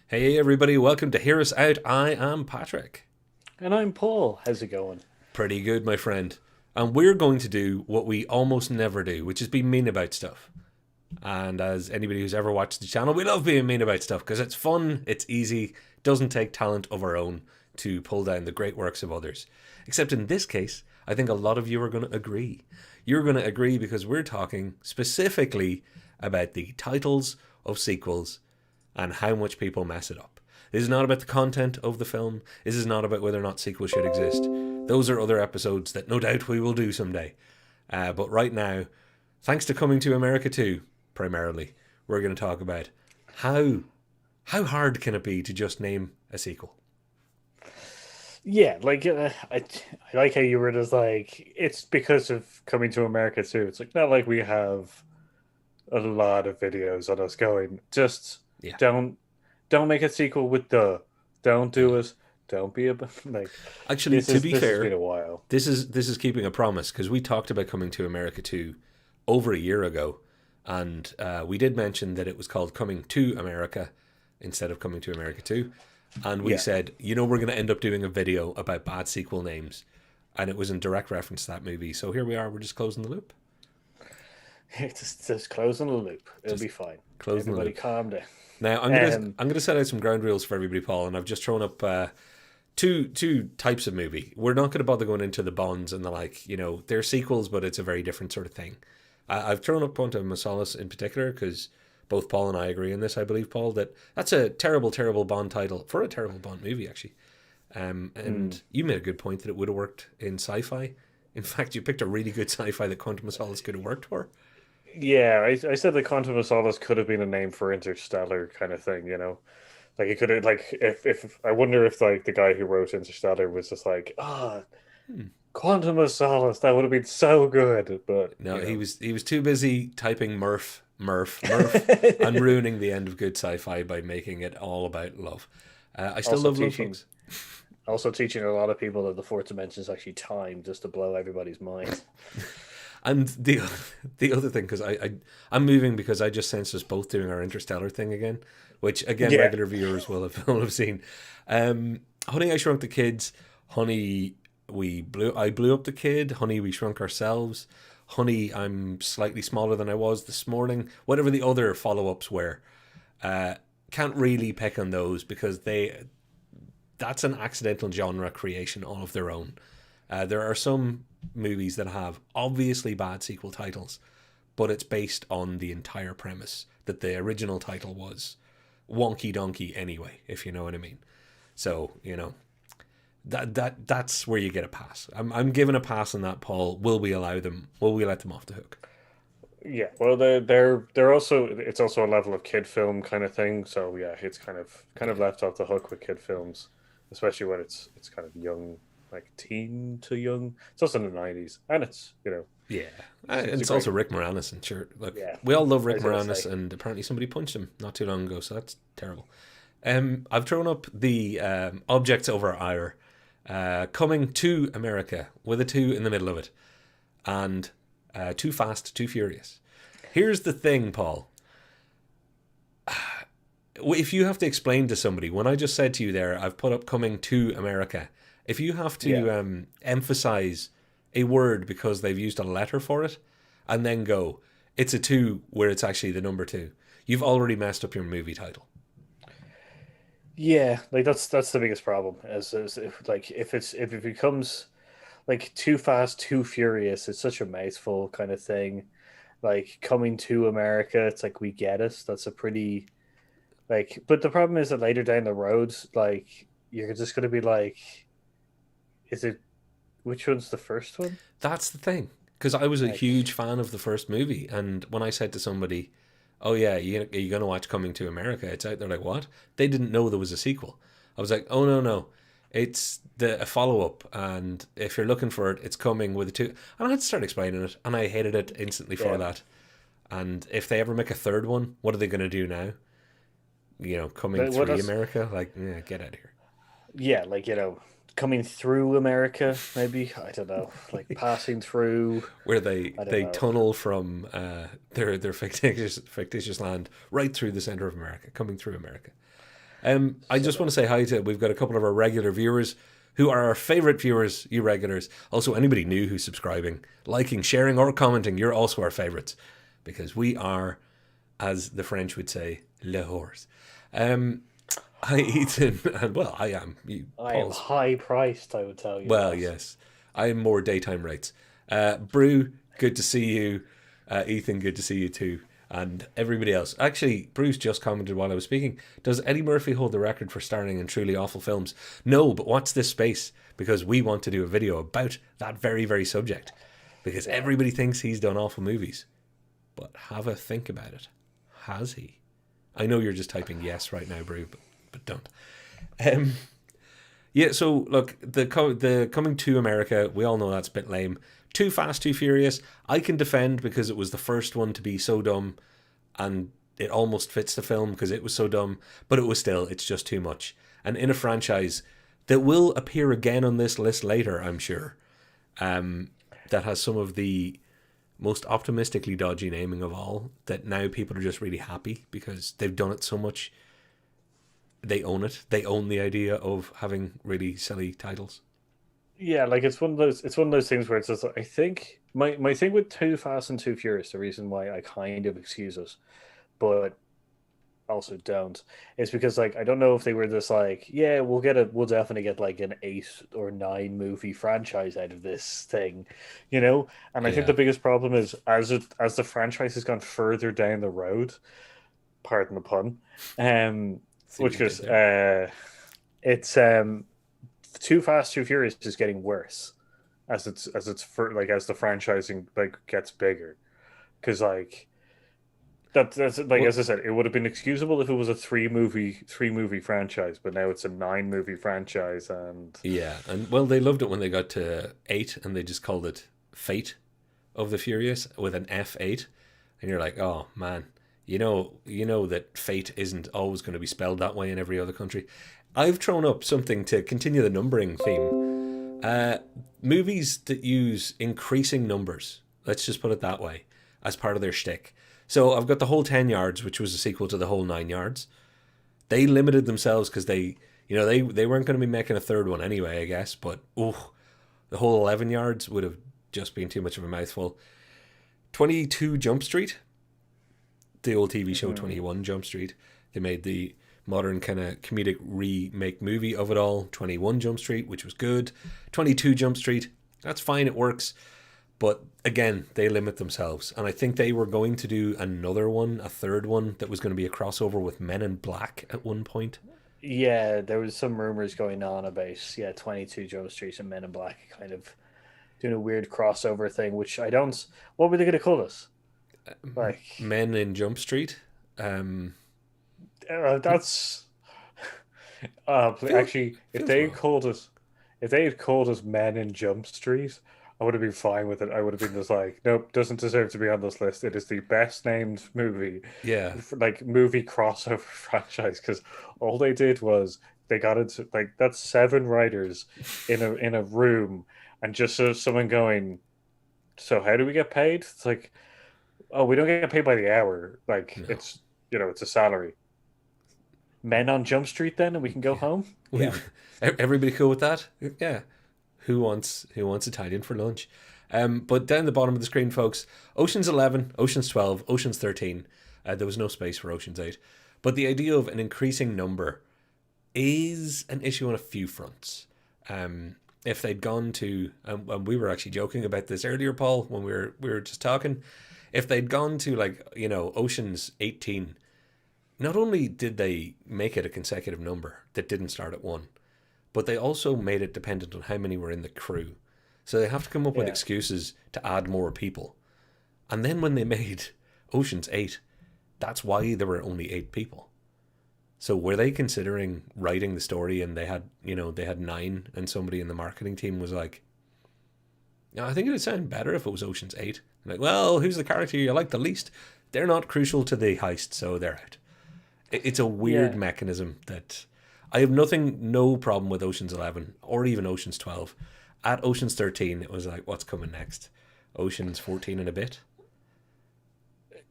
Hey everybody, welcome to Hear Us Out. I am Patrick. And I'm Paul. How's it going? Pretty good, my friend. And we're going to do what we almost never do, which is be mean about stuff. And as anybody who's ever watched the channel, we love being mean about stuff because it's fun, it's easy, doesn't take talent of our own to pull down the great works of others. Except in this case, I think a lot of you are going to agree. You're going to agree because we're talking specifically about the titles of sequels and how much people mess it up. This is not about the content of the film. This is not about whether or not sequels should exist. Those are other episodes that no doubt we will do someday. But right now, thanks to Coming to America 2, primarily, we're going to talk about how hard can it be to just name a sequel? Yeah, I like how you were just like it's because of coming to America too. It's like not like we have a lot of videos on us going. Just Yeah, don't don't make a sequel with the don't do yeah. it. Don't be a like Actually, this to is be this has been fair, a while. this is keeping a promise because we talked about Coming to America 2 over a year ago, and we did mention that it was called Coming to America instead of Coming to America 2. And we Yeah, said, we're going to end up doing a video about bad sequel names. And it was in direct reference to that movie. So here we are, we're just closing the loop. just closing the loop. It'll Just be fine. closing the Everybody, loop. calm down. Now, Um, I'm gonna set out some ground rules for everybody, Paul, and I've just thrown up two types of movie. We're not going to bother going into the Bonds and the like. They're sequels, but it's a very different sort of thing. I've thrown up Quantum of Solace in particular because both Paul and I agree on this. I believe, Paul, that that's a terrible, terrible Bond title for a terrible Bond movie, actually. mm, And you made a good point that it would have worked in sci-fi. In fact, you picked a really good sci-fi that Quantum of Solace could have worked for. yeah, I said the Quantum of Solace could have been a name for Interstellar kind of thing, you know. Like it could have like if I wonder if like the guy who wrote Interstellar was just like, Hmm. Quantum of Solace, that would have been so good. But No, you know. he was too busy typing Murph, Murph, Murph, and ruining the end of good sci-fi by making it all about love. I still also love love, teaching folks. also teaching a lot of people that the fourth dimension is actually time just to blow everybody's mind. And the other thing, because I'm moving because I just sensed us both doing our Interstellar thing again, which again Yeah. regular viewers will have seen. Honey, I Shrunk the Kids. Honey, I blew up the kid. Honey, we shrunk ourselves. Honey, I'm slightly smaller than I was this morning. Whatever the other follow-ups were, can't really pick on those because that's an accidental genre creation all of their own. There are some movies that have obviously bad sequel titles, but it's based on the entire premise that the original title was wonky donkey anyway, if you know what I mean. So that's where you get a pass. I'm giving a pass on that, Paul. Will we allow them? Will we let them off the hook? Yeah. Well, they're also it's also a level of kid film kind of thing. So yeah, it's kind of Yeah, left off the hook with kid films, especially when it's kind of young, like teen to young. It's also in the 90s, and it's yeah. it's And a it's great also Rick Moranis, and sure, look, yeah. we all love I Rick was gonna Moranis, say and apparently somebody punched him not too long ago, so that's terrible. I've thrown up the objects of our ire, coming to America with a two in the middle of it, and Too Fast, Too Furious. Here's the thing, Paul. If you have to explain to somebody, when I just said to you there, I've put up coming to America, if you have yeah. to emphasize a word because they've used a letter for it, and then go, it's a two where it's actually the number two, you've already messed up your movie title. Yeah, like that's the biggest problem. As if like if it becomes like too fast, too furious, it's such a mouthful kind of thing. Like coming to America, it's like we get it. That's a pretty like, but the problem is that later down the road, like you're just gonna be like, is it which one's the first one? That's the thing. Because I was a Like, huge fan of the first movie, and when I said to somebody, "Oh yeah, you're gonna watch Coming to America," it's out there like what? They didn't know there was a sequel. I was like, "Oh no, no, it's a follow up, and if you're looking for it, it's coming with a two." And I had to start explaining it, and I hated it instantly for yeah, that. And if they ever make a third one, what are they gonna do now? Coming what three else? America, like yeah, get out of here. Yeah, like coming through America, maybe I don't know, like passing through. Where I don't they know. tunnel from their fictitious land right through the center of America, coming through America. I just want to say hi to, we've got a couple of our regular viewers who are our favorite viewers, you regulars. Also, anybody new who's subscribing, liking, sharing, or commenting, you're also our favorites because we are, as the French would say, le horse. Hi, Ethan. And, well, I am. You, I am Paul's. high priced, I would tell you Well, that. yes. I am more daytime rates. Brew, good to see you. Ethan, good to see you too. And everybody else. Actually, Bruce just commented while I was speaking. Does Eddie Murphy hold the record for starring in truly awful films? No, but watch this space because we want to do a video about that very, very subject. Because Yeah. everybody thinks he's done awful movies. But have a think about it. Has he? I know you're just typing yes right now, Brew, but don't. Um, yeah, so look, the coming to America, we all know that's a bit lame. Too Fast, Too Furious, I can defend because it was the first one to be so dumb and it almost fits the film because it was so dumb, but it was still, it's just too much. And in a franchise that will appear again on this list later, I'm sure, that has some of the most optimistically dodgy naming of all, that now people are just really happy because they've done it so much. They own it. They own the idea of having really silly titles. Yeah, like it's one of those things where it's just I think my thing with Too Fast and Too Furious, the reason why I kind of excuse it, but also don't, is because like I don't know if they were just like, yeah, we'll definitely get like an 8 or 9 movie franchise out of this thing, you know? And I think Yeah. the biggest problem is as the franchise has gone further down the road, pardon the pun, um, See what which you did goes there. it's Too Fast, Too Furious is getting worse as it's for like as the franchising like gets bigger. Because like that's like Well, as I said, it would have been excusable if it was a three movie franchise, but now it's a 9 movie franchise, and yeah, and well, they loved it when they got to 8 and they just called it Fate of the Furious with an F8, and you're like, oh man, you know that fate isn't always going to be spelled that way in every other country. I've thrown up something to continue the numbering theme. Movies that use increasing numbers, let's just put it that way, as part of their shtick. So I've got The Whole 10 Yards, which was a sequel to The Whole 9 Yards. They limited themselves because they weren't going to be making a third one anyway, I guess. But The Whole 11 Yards would have just been too much of a mouthful. 22 Jump Street, the old TV show mm, 21 Jump Street. They made the modern kind of comedic remake movie of it all. 21 Jump Street, which was good. 22 Jump Street, that's fine, it works. But again, they limit themselves. And I think they were going to do another one, a third one, that was going to be a crossover with Men in Black at one point. yeah, there was some rumors going on about 22 Jump Street and Men in Black kind of doing a weird crossover thing, which I don't. What were they going to call this? Like, Men in Jump Street. that's Feel, actually feels wrong. if they had called us Men in Jump Street, I would have been fine with it. I would have been just like, nope, doesn't deserve to be on this list. It is the best named movie, Yeah. like movie crossover franchise, because all they did was they got into like that's 7 writers in a room, and just so someone going, so how do we get paid? It's like, oh, we don't get paid by the hour. Like No. it's a salary. Men on Jump Street then, and we can go Yeah. home. We, Yeah. everybody cool with that? Yeah. Who wants Italian for lunch? But down the bottom of the screen, folks, Ocean's 11, Ocean's 12, Ocean's 13. There was no space for Ocean's 8. But the idea of an increasing number is an issue on a few fronts. If they'd gone to, and we were actually joking about this earlier, Paul, when we were just talking, if they'd gone to like Ocean's 18, not only did they make it a consecutive number that didn't start at one, but they also made it dependent on how many were in the crew. So they have to come up with Yeah. excuses to add more people. And then when they made Ocean's 8, that's why there were only 8 people. So were they considering writing the story and they had 9 and somebody in the marketing team was like, "No, I think it'd sound better if it was Ocean's 8." I'm like, well, who's the character you like the least? They're not crucial to the heist, so they're out. It's a weird Yeah. mechanism that I have no problem with Ocean's 11 or even Ocean's 12. At Ocean's 13, it was like, what's coming next? Ocean's 14 and a bit?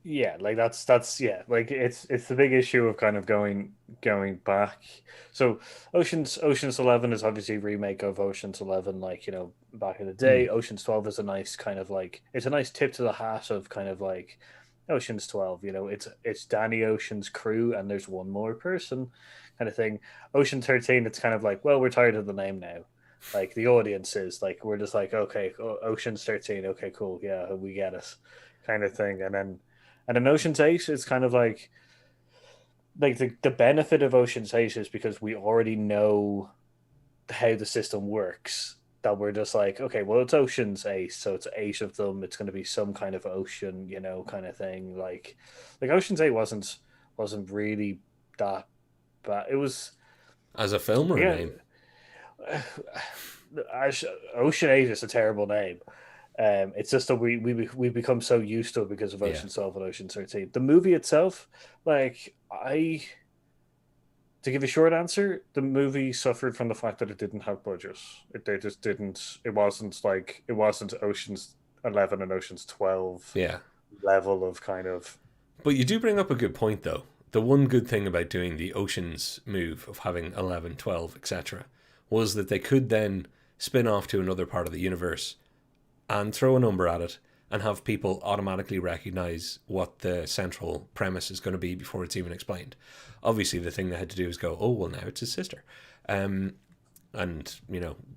Yeah, like that's yeah, like it's the big issue of kind of going back. So Ocean's 11 is obviously a remake of Ocean's 11, like, back in the Mm. day. Ocean's 12 is a nice kind of like, it's a nice tip to the hat of kind of like Ocean's 12, it's Danny Ocean's crew and there's one more person kind of thing. Ocean 13, it's kind of like, well, we're tired of the name now. Like the audience is like, we're just like, okay, Ocean's 13, okay, cool, yeah, we get it, kind of thing. And in Ocean's 8, it's kind of like the benefit of Ocean's 8 is because we already know how the system works. That we're just like, okay, well, it's Ocean's 8, so it's eight of them. It's going to be some kind of ocean, kind of thing. Like Ocean's 8 wasn't really that bad. It was, As a film or a yeah. name? Ocean 8 is a terrible name. It's just that we become so used to it because of Yeah. Ocean 12 and Ocean 13. The movie itself, like I to give a short answer, the movie suffered from the fact that it didn't have budget. They just didn't. It wasn't Ocean's 11 and Ocean's 12 Yeah. level of kind of. But you do bring up a good point, though. The one good thing about doing the Oceans move of having 11, 12, etc., was that they could then spin off to another part of the universe and throw a number at it and have people automatically recognize what the central premise is going to be before it's even explained. Obviously, the thing they had to do is go, oh, well, now it's his sister. And,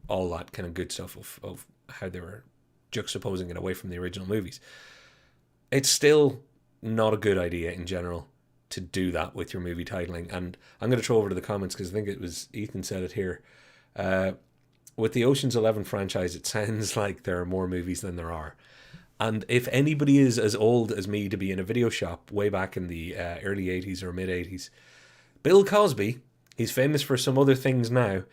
all that kind of good stuff of how they were juxtaposing it away from the original movies. It's still not a good idea in general to do that with your movie titling. And I'm going to throw over to the comments because I think it was Ethan said it here. Uh, with the Ocean's 11 franchise, it sounds like there are more movies than there are. And if anybody is as old as me to be in a video shop way back in the early 80s or mid 80s, Bill Cosby, he's famous for some other things now.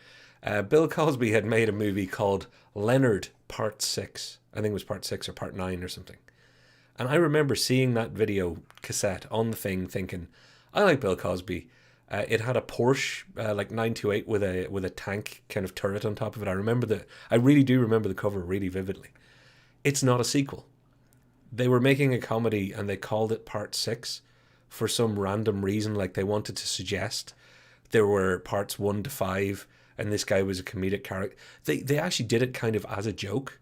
Bill Cosby had made a movie called Leonard Part 6. I think it was Part 6 or Part 9 or something. And I remember seeing that video cassette on the thing thinking, I like Bill Cosby. It had a Porsche like 928 with a tank kind of turret on top of it. I really do remember the cover really vividly. It's not a sequel. They were making a comedy and they called it Part 6 for some random reason, like they wanted to suggest there were parts 1 to 5 and this guy was a comedic character. They actually did it kind of as a joke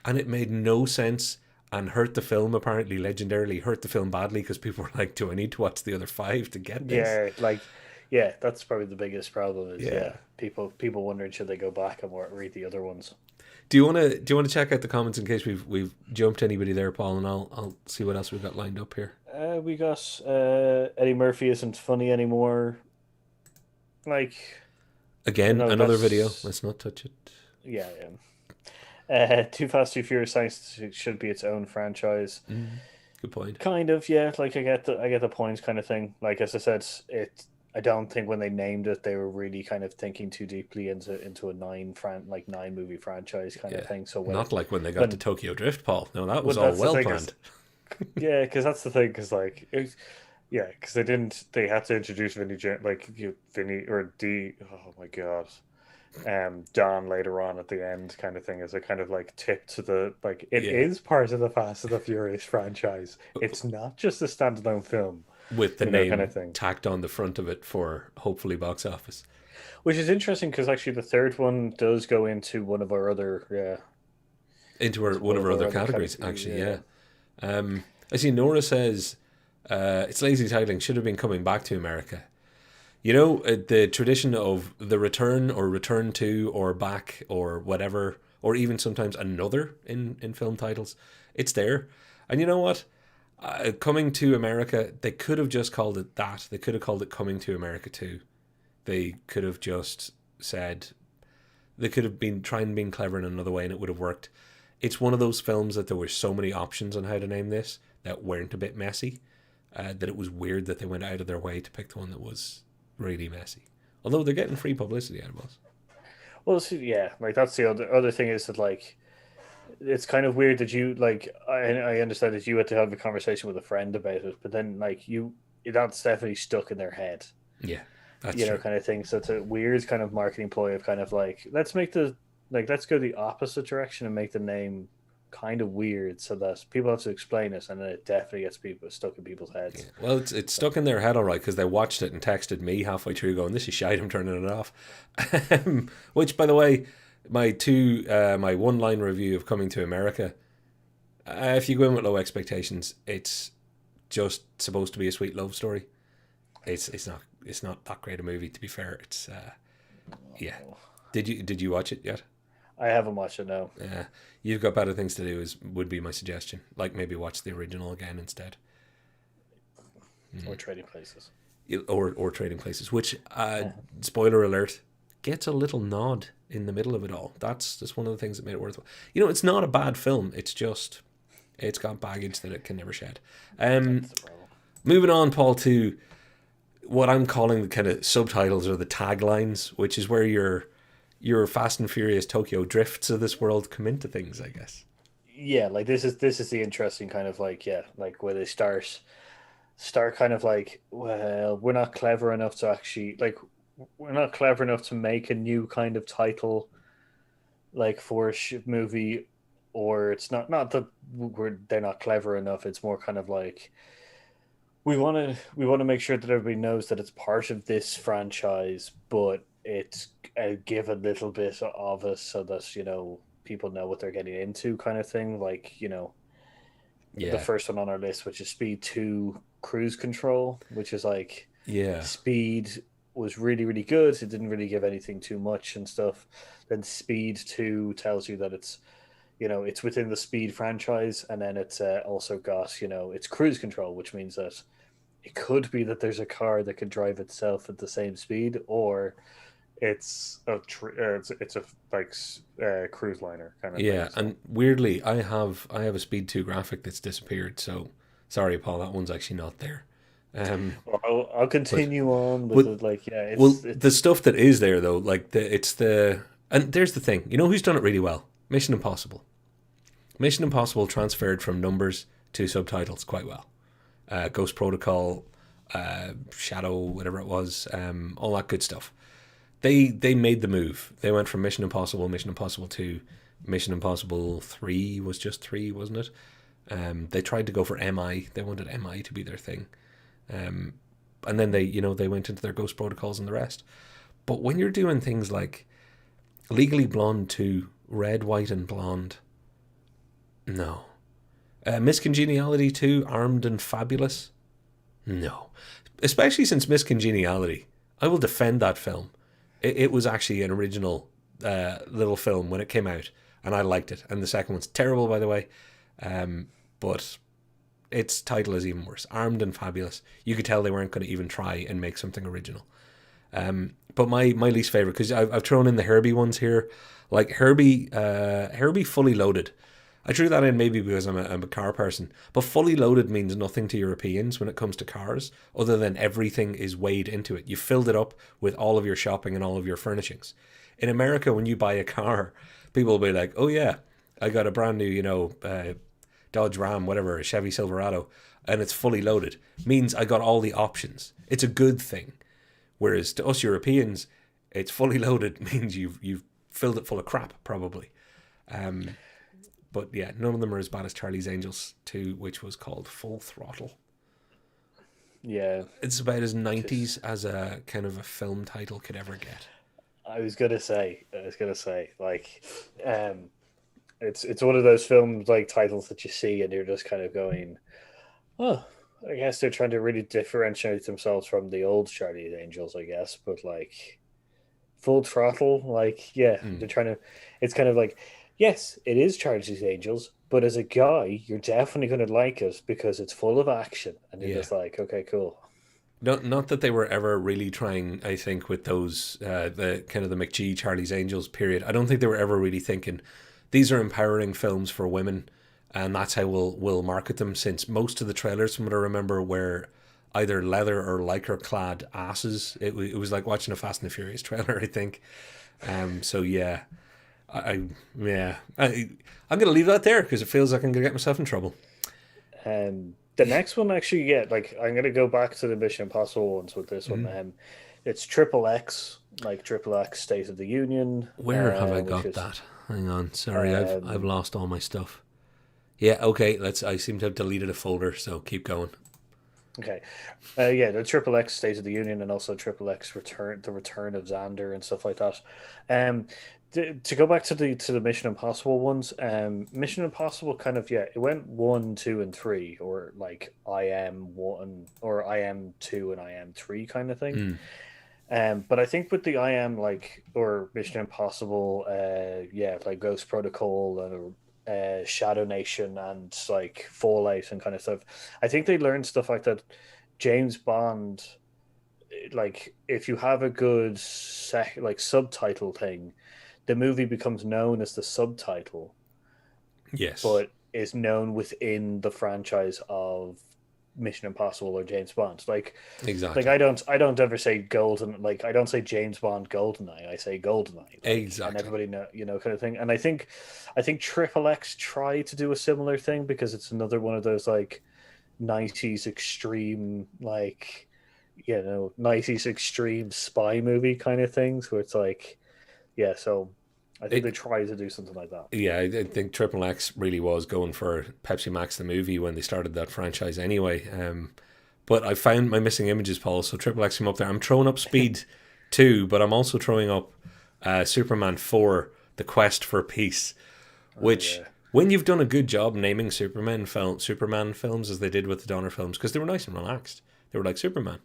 and it made no sense and hurt the film, apparently legendarily hurt the film badly because people were like, do I need to watch the other 5 to get this? Yeah, yeah, that's probably the biggest problem is, Yeah. yeah, people wondering should they go back and read the other ones. Do you want to check out the comments in case we've jumped anybody there, Paul, and I'll see what else we've got lined up here. We got Eddie Murphy isn't funny anymore. Like, Again, no, another video. that's Let's not touch it. yeah, yeah. Too Fast, Too Furious Science should be its own franchise. Good point. Kind of, yeah. Like I get the points kind of thing. Like as I said, I don't think when they named it, they were really kind of thinking too deeply into a nine movie franchise kind of Yeah. thing. So Not like when they got to when Tokyo Drift, Paul. No, that was when all that's the well thing planned. is, yeah, because that's the thing. Because like yeah, because they didn't. They had to introduce Vinny or D. Oh my god, Don later on at the end kind of thing as a kind of like tip to the like it Yeah. is part of the Fast and the Furious franchise. It's not just a standalone film, With the kind name of thing. tacked on the front of it for hopefully box office. Which is interesting because actually the third one does go into one of our other into One one of of our our other other categories, categories. actually, Yeah. yeah. I see Nora says it's lazy titling should have been coming back to America. The tradition of the return or return to or back or whatever, or even sometimes another in film titles, it's there. And you know what? Coming to America, they could have just called it that. They could have called it Coming to America 2. They could have just said, they could have been trying being clever in another way and it would have worked. It's one of those films that there were so many options on how to name this that weren't a bit messy, that it was weird that they went out of their way to pick the one that was really messy. Although they're getting free publicity out of us. Well, see, yeah, like that's the other thing is that like it's kind of weird that you like I understand that you had to have a conversation with a friend about it, but then like that's definitely stuck in their head, Yeah, that's true. kind of thing. So it's a weird kind of marketing ploy of kind of like let's go the opposite direction and make the name kind of weird, so that people have to explain it, and then it definitely gets people stuck in people's heads. Well, it's stuck in their head all right because they watched it and texted me halfway through going, "This is shite. I'm turning it off." Which, by the way, my one line review of Coming to America. If you go in with low expectations, it's just supposed to be a sweet love story. It's not that great a movie, to be fair. It's yeah. Did you watch it yet? I haven't watched it now. Yeah, you've got better things to do. Is would be my suggestion. Like maybe watch the original again instead. Or Trading Places. Or Trading Places, which spoiler alert gets a little nod in the middle of it all. That's just one of the things that made it worthwhile. It's not a bad film. It's just it's got baggage that it can never shed. That's the problem. Moving on, Paul, to what I'm calling the kind of subtitles or the taglines, which is where your Fast and Furious Tokyo drifts of this world come into things, I guess. Yeah, like this is the interesting kind of like, yeah, like where they start kind of like, well, we're not clever enough to actually like, we're not clever enough to make a new kind of title like for a movie, or it's not that they're not clever enough. It's more kind of like we want to make sure that everybody knows that it's part of this franchise, but it's give a little bit of us so that people know what they're getting into, kind of thing. Like the Yeah, first one on our list, which is Speed Two Cruise Control, which is like yeah, Speed was really really good. It didn't really give anything too much and stuff. Then Speed Two tells you that it's within the Speed franchise, and then it's also got it's cruise control, which means that it could be that there's a car that can drive itself at the same speed, or it's a like cruise liner kind of thing. yeah. So And weirdly, I have a Speed 2 graphic that's disappeared. So sorry, Paul, that one's actually not there. Um, well, I'll but continue on with but it. Like yeah, well, it's the stuff that is there though, like the and there's the thing. You know who's done it really well? Mission Impossible. Mission Impossible transferred from numbers to subtitles quite well. Ghost Protocol, Shadow, whatever it was, all that good stuff. They made the move. They went from Mission Impossible 2, Mission Impossible 3 was just 3, wasn't it? They tried to go for MI. They wanted MI to be their thing. Um, and then they went into their Ghost Protocols and the rest. But when you're doing things like Legally Blonde 2, Red, White, and Blonde, no. Miss Congeniality 2, Armed and Fabulous, no. Especially since Miss Congeniality, I will defend that film. It was actually an original little film when it came out, and I liked it. And the second one's terrible, by the way, but its title is even worse. Armed and Fabulous. You could tell they weren't going to even try and make something original. But my least favorite, because I've thrown in the Herbie ones here, like Herbie Fully Loaded. I threw that in maybe because I'm a car person, but fully loaded means nothing to Europeans when it comes to cars, other than everything is weighed into it. You filled it up with all of your shopping and all of your furnishings. In America, when you buy a car, people will be like, "Oh yeah, I got a brand new, Dodge Ram, whatever, a Chevy Silverado, and it's fully loaded." Means I got all the options. It's a good thing. Whereas to us Europeans, it's fully loaded means you've filled it full of crap probably. Um, but yeah, none of them are as bad as Charlie's Angels 2, which was called Full Throttle. yeah. It's about as Just 90s as a kind of a film title could ever get. I was gonna say, like, um, it's one of those films like titles that you see and you're just kind of going, oh, I guess they're trying to really differentiate themselves from the old Charlie's Angels, I guess. But like Full Throttle, like yeah, Mm, they're trying to. It's kind of like, yes, it is Charlie's Angels, but as a guy, you're definitely going to like it because it's full of action, and you're yeah. just like, okay, cool. Not that they were ever really trying, I think, with those, the kind of the McGee Charlie's Angels period. I don't think they were ever really thinking, these are empowering films for women, and that's how we'll market them. Since most of the trailers, from what I remember, were either leather or lycra clad asses. It was like watching a Fast and the Furious trailer, I think. So yeah, I yeah, I'm gonna leave that there because it feels like I'm gonna get myself in trouble. The next one actually, yeah, like I'm gonna go back to the Mission Impossible ones with this one. Mhm. It's Triple X, like Triple X State of the Union, Where have I which got is that? Hang on, sorry, I've um, lost all my stuff. Yeah, okay. Let's. I seem to have deleted a folder, so keep going. Okay. Yeah, the Triple X State of the Union and also Triple X Return, the Return of Xander and stuff like that. Um, to go back to the Mission Impossible ones, Mission Impossible kind of, yeah, it went one, two, and three, or like I am one, or I am two, and I am three kind of thing. Mm, But I think with the I am like or Mission Impossible, yeah, like Ghost Protocol and Shadow Nation and like Fallout and kind of stuff. I think they learned stuff like that. James Bond, like if you have a good like subtitle thing, the movie becomes known as the subtitle, yes, but is known within the franchise of Mission Impossible or James Bond. Like exactly, I don't ever say Golden, like I don't say James Bond Goldeneye. I say Goldeneye, like, and exactly. everybody know, kind of thing. And I think Triple X tried to do a similar thing because it's another one of those like '90s extreme, like, 90s extreme spy movie kind of things where it's like, yeah. So I think they It, tried to do something like that. yeah, I think Triple X really was going for Pepsi Max the movie when they started that franchise anyway. But I found my missing images, Paul. So Triple X came up there. I'm throwing up Speed 2, but I'm also throwing up Superman 4, The Quest for Peace, Oh which, yeah. when you've done a good job naming Superman films as they did with the Donner films, because they were nice and relaxed. They were like Superman,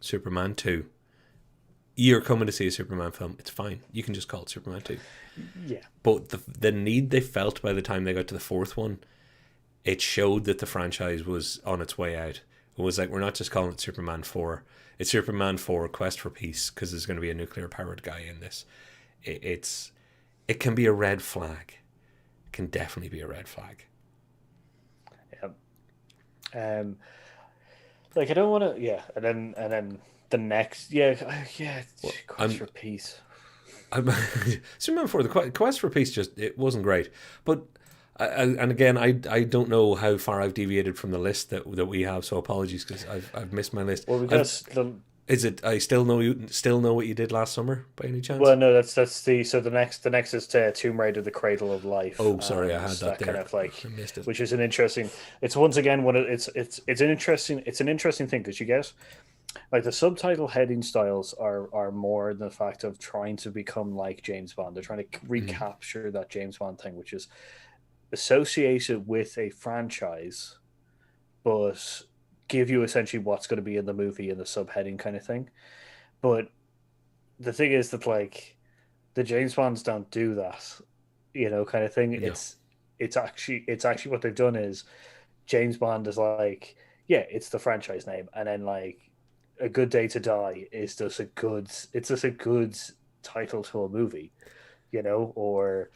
Superman 2. You're coming to see a Superman film. It's fine. You can just call it Superman 2. Yeah. But the need they felt by the time they got to the fourth one, it showed that the franchise was on its way out. It was like, we're not just calling it Superman 4. It's Superman 4 Quest for Peace, because there's going to be a nuclear powered guy in this. It's it can be a red flag. It can definitely be a red flag. Yeah. Um, like I don't want to, yeah, and then the next, yeah, yeah, Well, Quest for Peace. I'm Superman 4 the Quest for Peace, just it wasn't great. But and again, I don't know how far I've deviated from the list that we have, so apologies, because I've missed my list. Well, I've because the Is it? I still know what you did last summer by any chance? well, no, that's the so the next is Tomb Raider: The Cradle of Life, Oh, sorry, I and had that that kind there. of like, I missed it. which is an interesting. It's once again one of it's an interesting thing because you get like the subtitle heading styles are more the fact of trying to become like James Bond. They're trying to Mm, recapture that James Bond thing, which is associated with a franchise, but give you essentially what's going to be in the movie in the subheading kind of thing. But the thing is that like the James Bonds don't do that, kind of thing. no, It's actually what they've done is James Bond is like, yeah, it's the franchise name, and then like A Good Day to Die is just a good title to a movie, or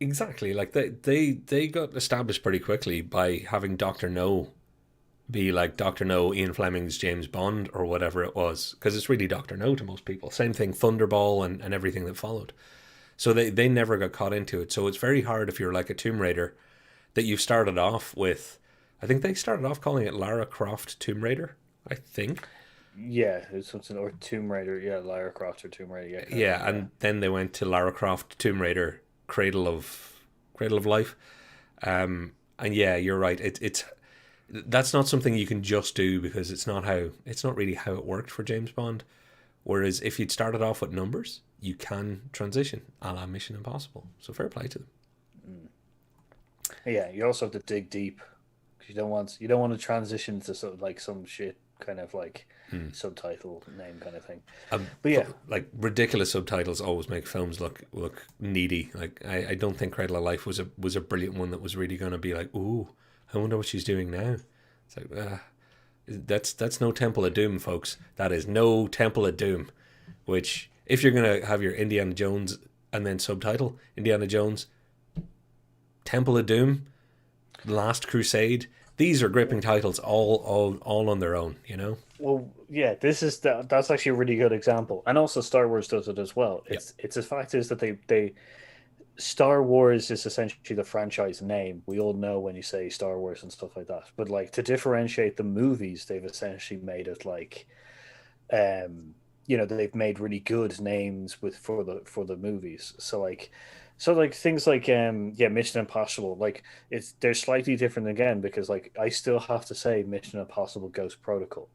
exactly. Like they got established pretty quickly by having Doctor No be like Doctor No, Ian Fleming's James Bond or whatever it was, because it's really Doctor No to most people. Same thing, Thunderball and everything that followed. So they never got caught into it. So it's very hard if you're like a Tomb Raider that you've started off with. I think they started off calling it Lara Croft Tomb Raider. I think. yeah, it's something or Tomb Raider, yeah, Lara Croft or Tomb Raider, yeah, kind of thing, Yeah, yeah. and then they went to Lara Croft Tomb Raider Cradle of Life. And yeah, you're right. It's that's not something you can just do, because it's not really how it worked for James Bond. Whereas if you'd started off with numbers, you can transition, a la Mission Impossible. So fair play to them. Mm. Yeah, you also have to dig deep because you don't want to transition to sort of like some shit kind of like Hmm. subtitle name kind of thing. Um, But yeah, like ridiculous subtitles always make films look needy. Like I don't think Cradle of Life was a brilliant one that was really going to be like, ooh, I wonder what she's doing now. It's like, that's no Temple of Doom, folks. That is no Temple of Doom. Which, if you're gonna have your Indiana Jones and then subtitle Indiana Jones, Temple of Doom, Last Crusade, these are gripping titles all on their own. You know. well, yeah, that's actually a really good example, and also Star Wars does it as well. Yeah. It's a fact is that they Star Wars is essentially the franchise name. We all know when you say Star Wars and stuff like that. But like to differentiate the movies, they've essentially made it like they've made really good names with for the movies. So like So like things like yeah, Mission Impossible, like they're slightly different again because like I still have to say Mission Impossible Ghost Protocol.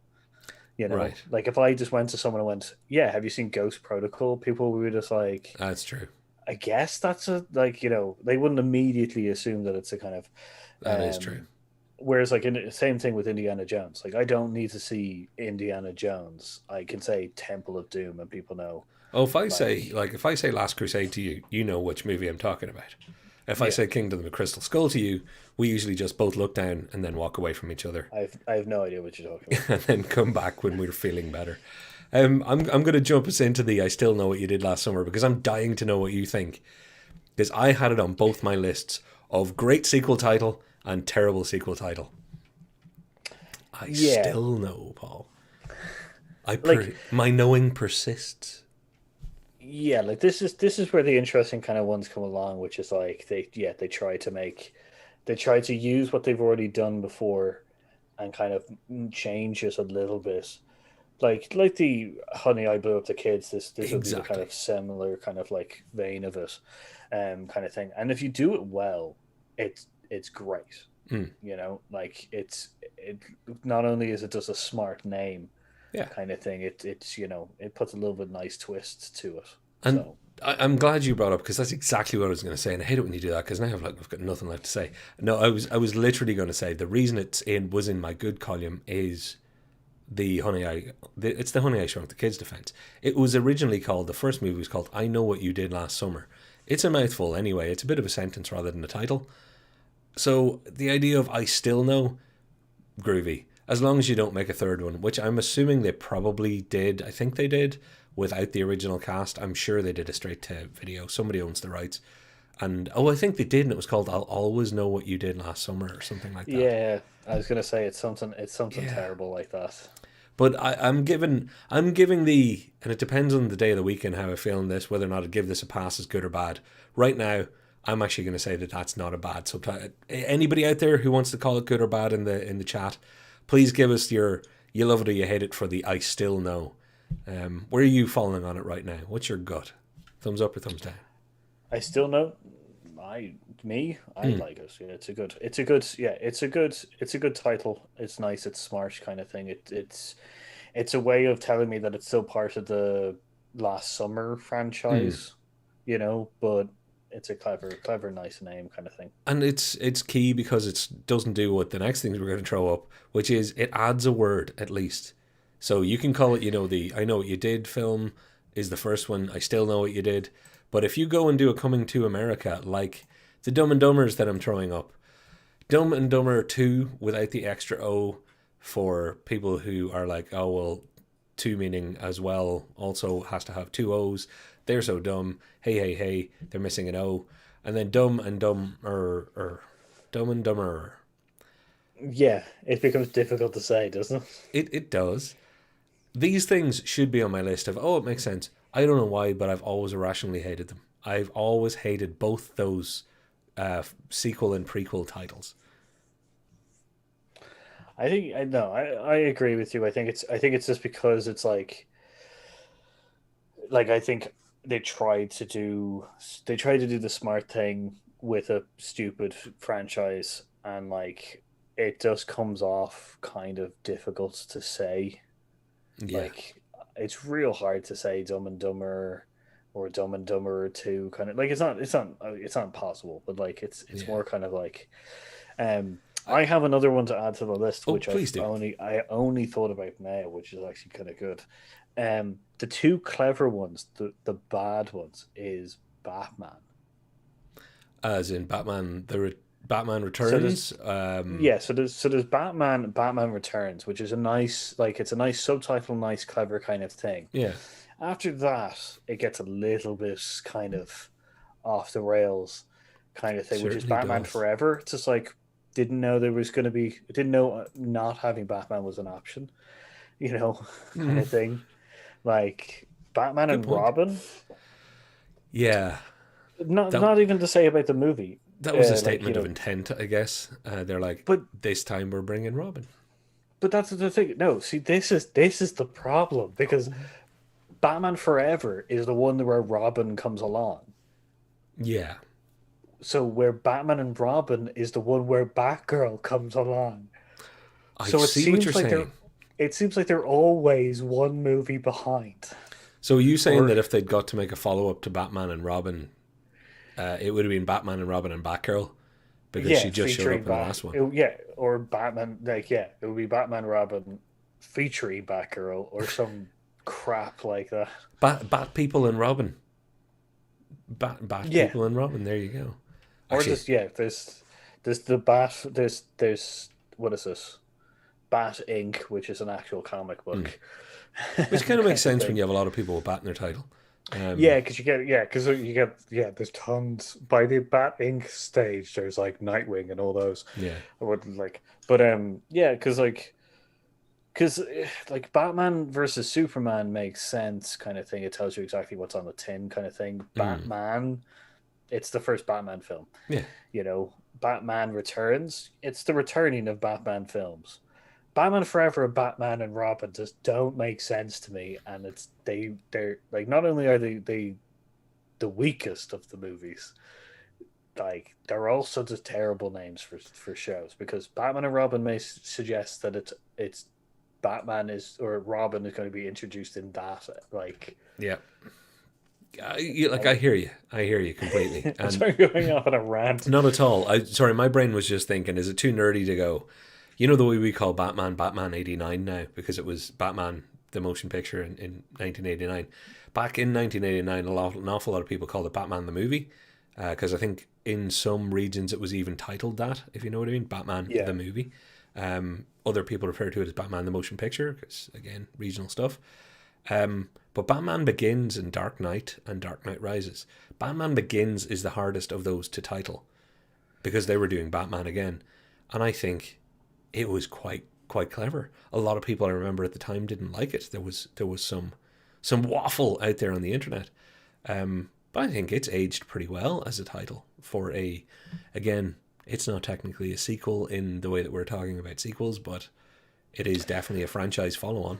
You know, Right. like if I just went to someone and went, "Yeah, have you seen Ghost Protocol?" People would just like, That's true. I guess that's a like, they wouldn't immediately assume that it's a kind of That is true. um whereas like in same thing with Indiana Jones. Like I don't need to see Indiana Jones. I can say Temple of Doom and people know Oh, if I say like like if I say Last Crusade to you, you know which movie I'm talking about. If I yeah, say Kingdom of the Crystal Skull to you, we usually just both look down and then walk away from each other, I have no idea what you're talking about. and then come back when we're feeling better. I'm going to jump us into the I Still Know What You Did Last Summer because I'm dying to know what you think. Because I had it on both my lists of great sequel title and terrible sequel title. I Yeah. still know, Paul. Like My knowing persists. yeah, like this is where the interesting kind of ones come along, which is like they try to use what they've already done before and kind of change it a little bit. Like the Honey I Blew Up the Kids, this would be the kind Exactly. of similar kind of like vein of it, kind of thing. And if you do it well, it's great. Mm, Like it not only is it just a smart name yeah. kind of thing, it's it puts a little bit nice twist to it. And So I'm glad you brought up because that's exactly what I was going to say, and I hate it when you do that because now I've got nothing left to say. No, I was literally going to say the reason was in my good column is it's the Honey I Shrunk the Kids defense. It was originally called, the first movie was called I Know What You Did Last Summer. It's a mouthful anyway. It's a bit of a sentence rather than a title. So the idea of I still know, groovy. As long as you don't make a third one, which I'm assuming they probably did. I think they did without the original cast. I'm sure they did a straight to video. Somebody owns the rights. And I think they did, and it was called I'll Always Know What You Did Last Summer or something like that. yeah, I was gonna say it's something Yeah. terrible like that. But I'm giving and it depends on the day of the week and how I feel in this, whether or not I give this a pass as good or bad. Right now, I'm actually going to say that that's not a bad subtitle. Anybody out there who wants to call it good or bad in the chat, please give us your you love it or you hate it for the I still know. Where are you falling on it right now? What's your gut? Thumbs up or thumbs down? I still know I Mm, like it. Yeah, it's a good title. It's nice, it's smart kind of thing. It's a way of telling me that it's still part of the Last Summer mm. franchise, but it's a clever, nice name kind of thing. And it's key because it doesn't do what the next things we're going to throw up, which is it adds a word at least. So you can call it, the I Know What You Did film is the first one. I Still Know What You Did. But if you go and do a Coming to America, like the Dumb and Dumbers that I'm throwing up, Dumb and Dumber 2 without the extra O for people who are like, oh, well, two meaning as well also has to have two O's. They're so dumb. Hey, hey, hey, they're missing an O. And then Dumb and Dumber, Dumb and Dumber. Yeah, it becomes difficult to say, doesn't it? It does. These things should be on my list of, oh, it makes sense. I don't know why, but I've always irrationally hated them. I've always hated both those sequel and prequel titles. I think I know. I agree with you. I think it's just because it's like I think they tried to do the smart thing with a stupid franchise, and like it just comes off kind of difficult to say. Yeah. Like it's real hard to say Dumb and Dumber or Dumb and Dumber 2 kind of like it's not impossible, but like it's Yeah. more kind of like um I, I have another one to add to the list, oh, which please do. I only thought about now, which is actually kind of good. The two clever ones, the bad ones, is Batman. As in Batman So there's Returns. yeah, so there's Batman Returns, which is a nice like it's a nice subtitle, nice clever kind of thing. Yeah, After that, it gets a little bit kind of off the rails kind of thing, which is certainly Batman does. Forever. It's just like didn't know there was going to be didn't know not having Batman was an option, kind Mm, of thing. Like Batman good and point. Robin. Yeah, Not that not even to say about the movie. that was a Like statement of intent, I guess. They're like, but this time we're bringing Robin. but that's the thing. No, see, this is the problem because Oh, Batman Forever is the one where Robin comes along. Yeah, So where Batman and Robin is the one where Batgirl comes along. I So see what you're saying. it seems like they're always one movie behind. So are you saying Or that if they'd got to make a follow up to Batman and Robin, it would have been Batman and Robin and Batgirl because she yeah, just showed featuring up in the last one. yeah, or Batman like yeah, it would be Batman Robin featuring Batgirl or some crap like that. Bat people and Robin. Bat Yeah. people and Robin. There you go. Or Actually, just yeah, there's the Bat there's what is this? Bat Inc., which is an actual comic mm. book Which kind of makes kind of sense when thing. you have a lot of people with Bat in their title. Yeah, because you get there's tons by the Bat Inc. stage. There's like Nightwing and all those. Yeah. I would like, but yeah, because like Batman versus Superman makes sense, kind of thing. It tells you exactly what's on the tin, kind of thing. Mm. Batman, it's the first Batman film. Yeah. You know, Batman Returns, it's the returning of Batman films. Batman Forever and Batman and Robin just don't make sense to me, and they're like not only are they the weakest of the movies, like they're also just terrible names for shows because Batman and Robin may suggest that it's Batman is or Robin is going to be introduced in that like Yeah. I hear you. I hear you completely. I'm And sorry going off on a rant. not at all. Sorry, my brain was just thinking, is it too nerdy to go? You know the way we call Batman Batman 89 now because it was Batman the motion picture in 1989. Back in 1989, an awful lot of people called it Batman the movie because I think in some regions it was even titled that, if you know what I mean, Batman Yeah, the movie. Other people refer to it as Batman the motion picture because again, regional stuff. But Batman Begins and Dark Knight and Dark Knight Rises. Batman Begins is the hardest of those to title because they were doing Batman again, and I think it was quite clever. A lot of people I remember at the time didn't like it. There was some waffle out there on the internet, but I think it's aged pretty well as a title for a. Again, it's not technically a sequel in the way that we're talking about sequels, but it is definitely a franchise follow-on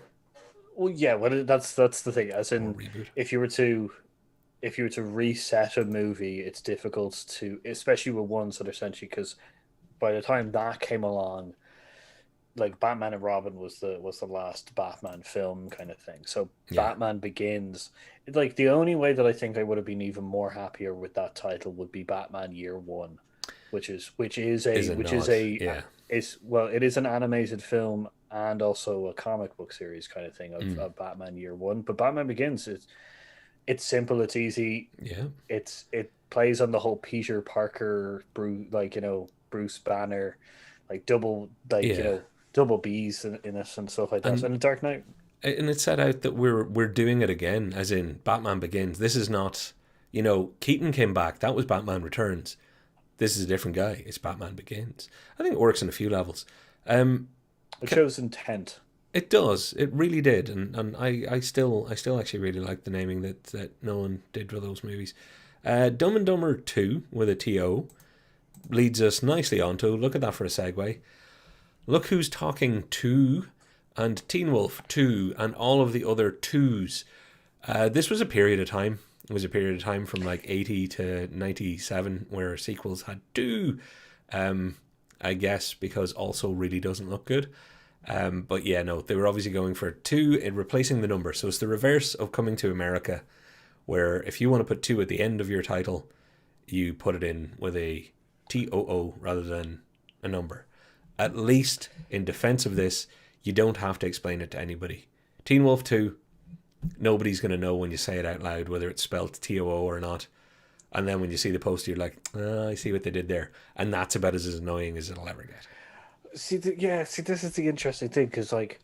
well, yeah, well, that's the thing. As or in, reboot. if you were to if you were to reset a movie, it's difficult to, especially with ones that are essentially because by the time that came along, like Batman and Robin was the last Batman film kind of thing. So Yeah, Batman Begins, like the only way that I think I would have been even more happier with that title would be Batman Year One, is a nod. Yeah. is well, it is an animated film and also a comic book series kind of thing Mm. of Batman Year One. But Batman Begins is it's simple, it's easy, Yeah. it plays on the whole Peter Parker, Bruce Banner, like Yeah. double B's in it and stuff like that. So And in the Dark Knight, it set out that we're doing it again, as in Batman Begins. This is not, Keaton came back. That was Batman Returns. This is a different guy. It's Batman Begins. I think it works on a few levels. Um, it shows intent. it does. It really did, and I still actually really like the naming that Nolan did for those movies. Dumb and Dumber 2 with a TO leads us nicely on to look at that for a segue. Look Who's Talking To and Teen Wolf 2 and all of the other twos. This was a period of time. It was a period of time from like 80 to 97 where sequels had two. I guess because also really doesn't look good. But yeah, no, they were obviously going for two in replacing the number. So it's the reverse of Coming to America, where if you want to put two at the end of your title, you put it in with a TOO rather than a number. At least in defense of this, you don't have to explain it to anybody. Teen Wolf 2, nobody's going to know when you say it out loud whether it's spelled TOO or not. And then when you see the poster, you're like, I see what they did there. And that's about as annoying as it'll ever get. See, this is the interesting thing because like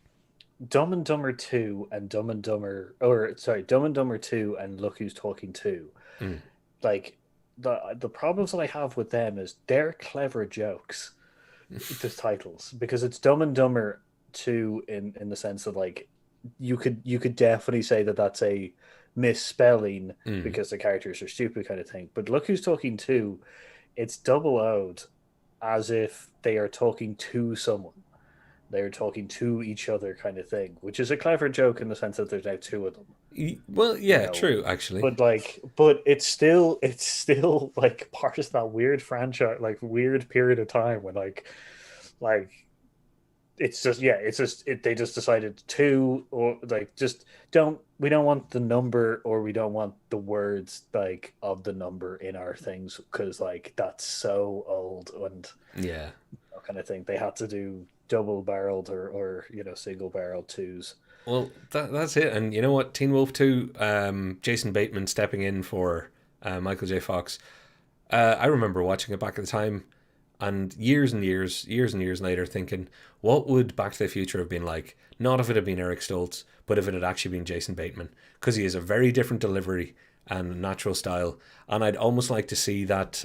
Dumb and Dumber Two and Dumb and Dumber, or sorry, Dumb and Dumber Two and Look Who's Talking Two, Mm. like the problems that I have with them is they're clever jokes, the titles, because it's Dumb and Dumber Two in the sense that like you could definitely say that that's a misspelling Mm. because the characters are stupid kind of thing. But Look Who's Talking Two, it's double O'd as if they are talking to someone. They're talking to each other, kind of thing, which is a clever joke in the sense that there's now two of them. Well, You yeah, know, true, actually. but it's still like part of that weird franchise, like weird period of time when like it's just yeah, they just decided to, or like just don't we don't want the number, or we don't want the words like of the number in our things, because like that's so old and Yeah. kind of thing. They had to do double barreled, or single barreled twos. Well, that's it. And you know what? Teen Wolf 2, Jason Bateman stepping in for Michael J. Fox. I remember watching it back at the time, and years and years later, thinking, what would Back to the Future have been like? Not if it had been Eric Stoltz, but if it had actually been Jason Bateman, because he has a very different delivery and natural style. And I'd almost like to see that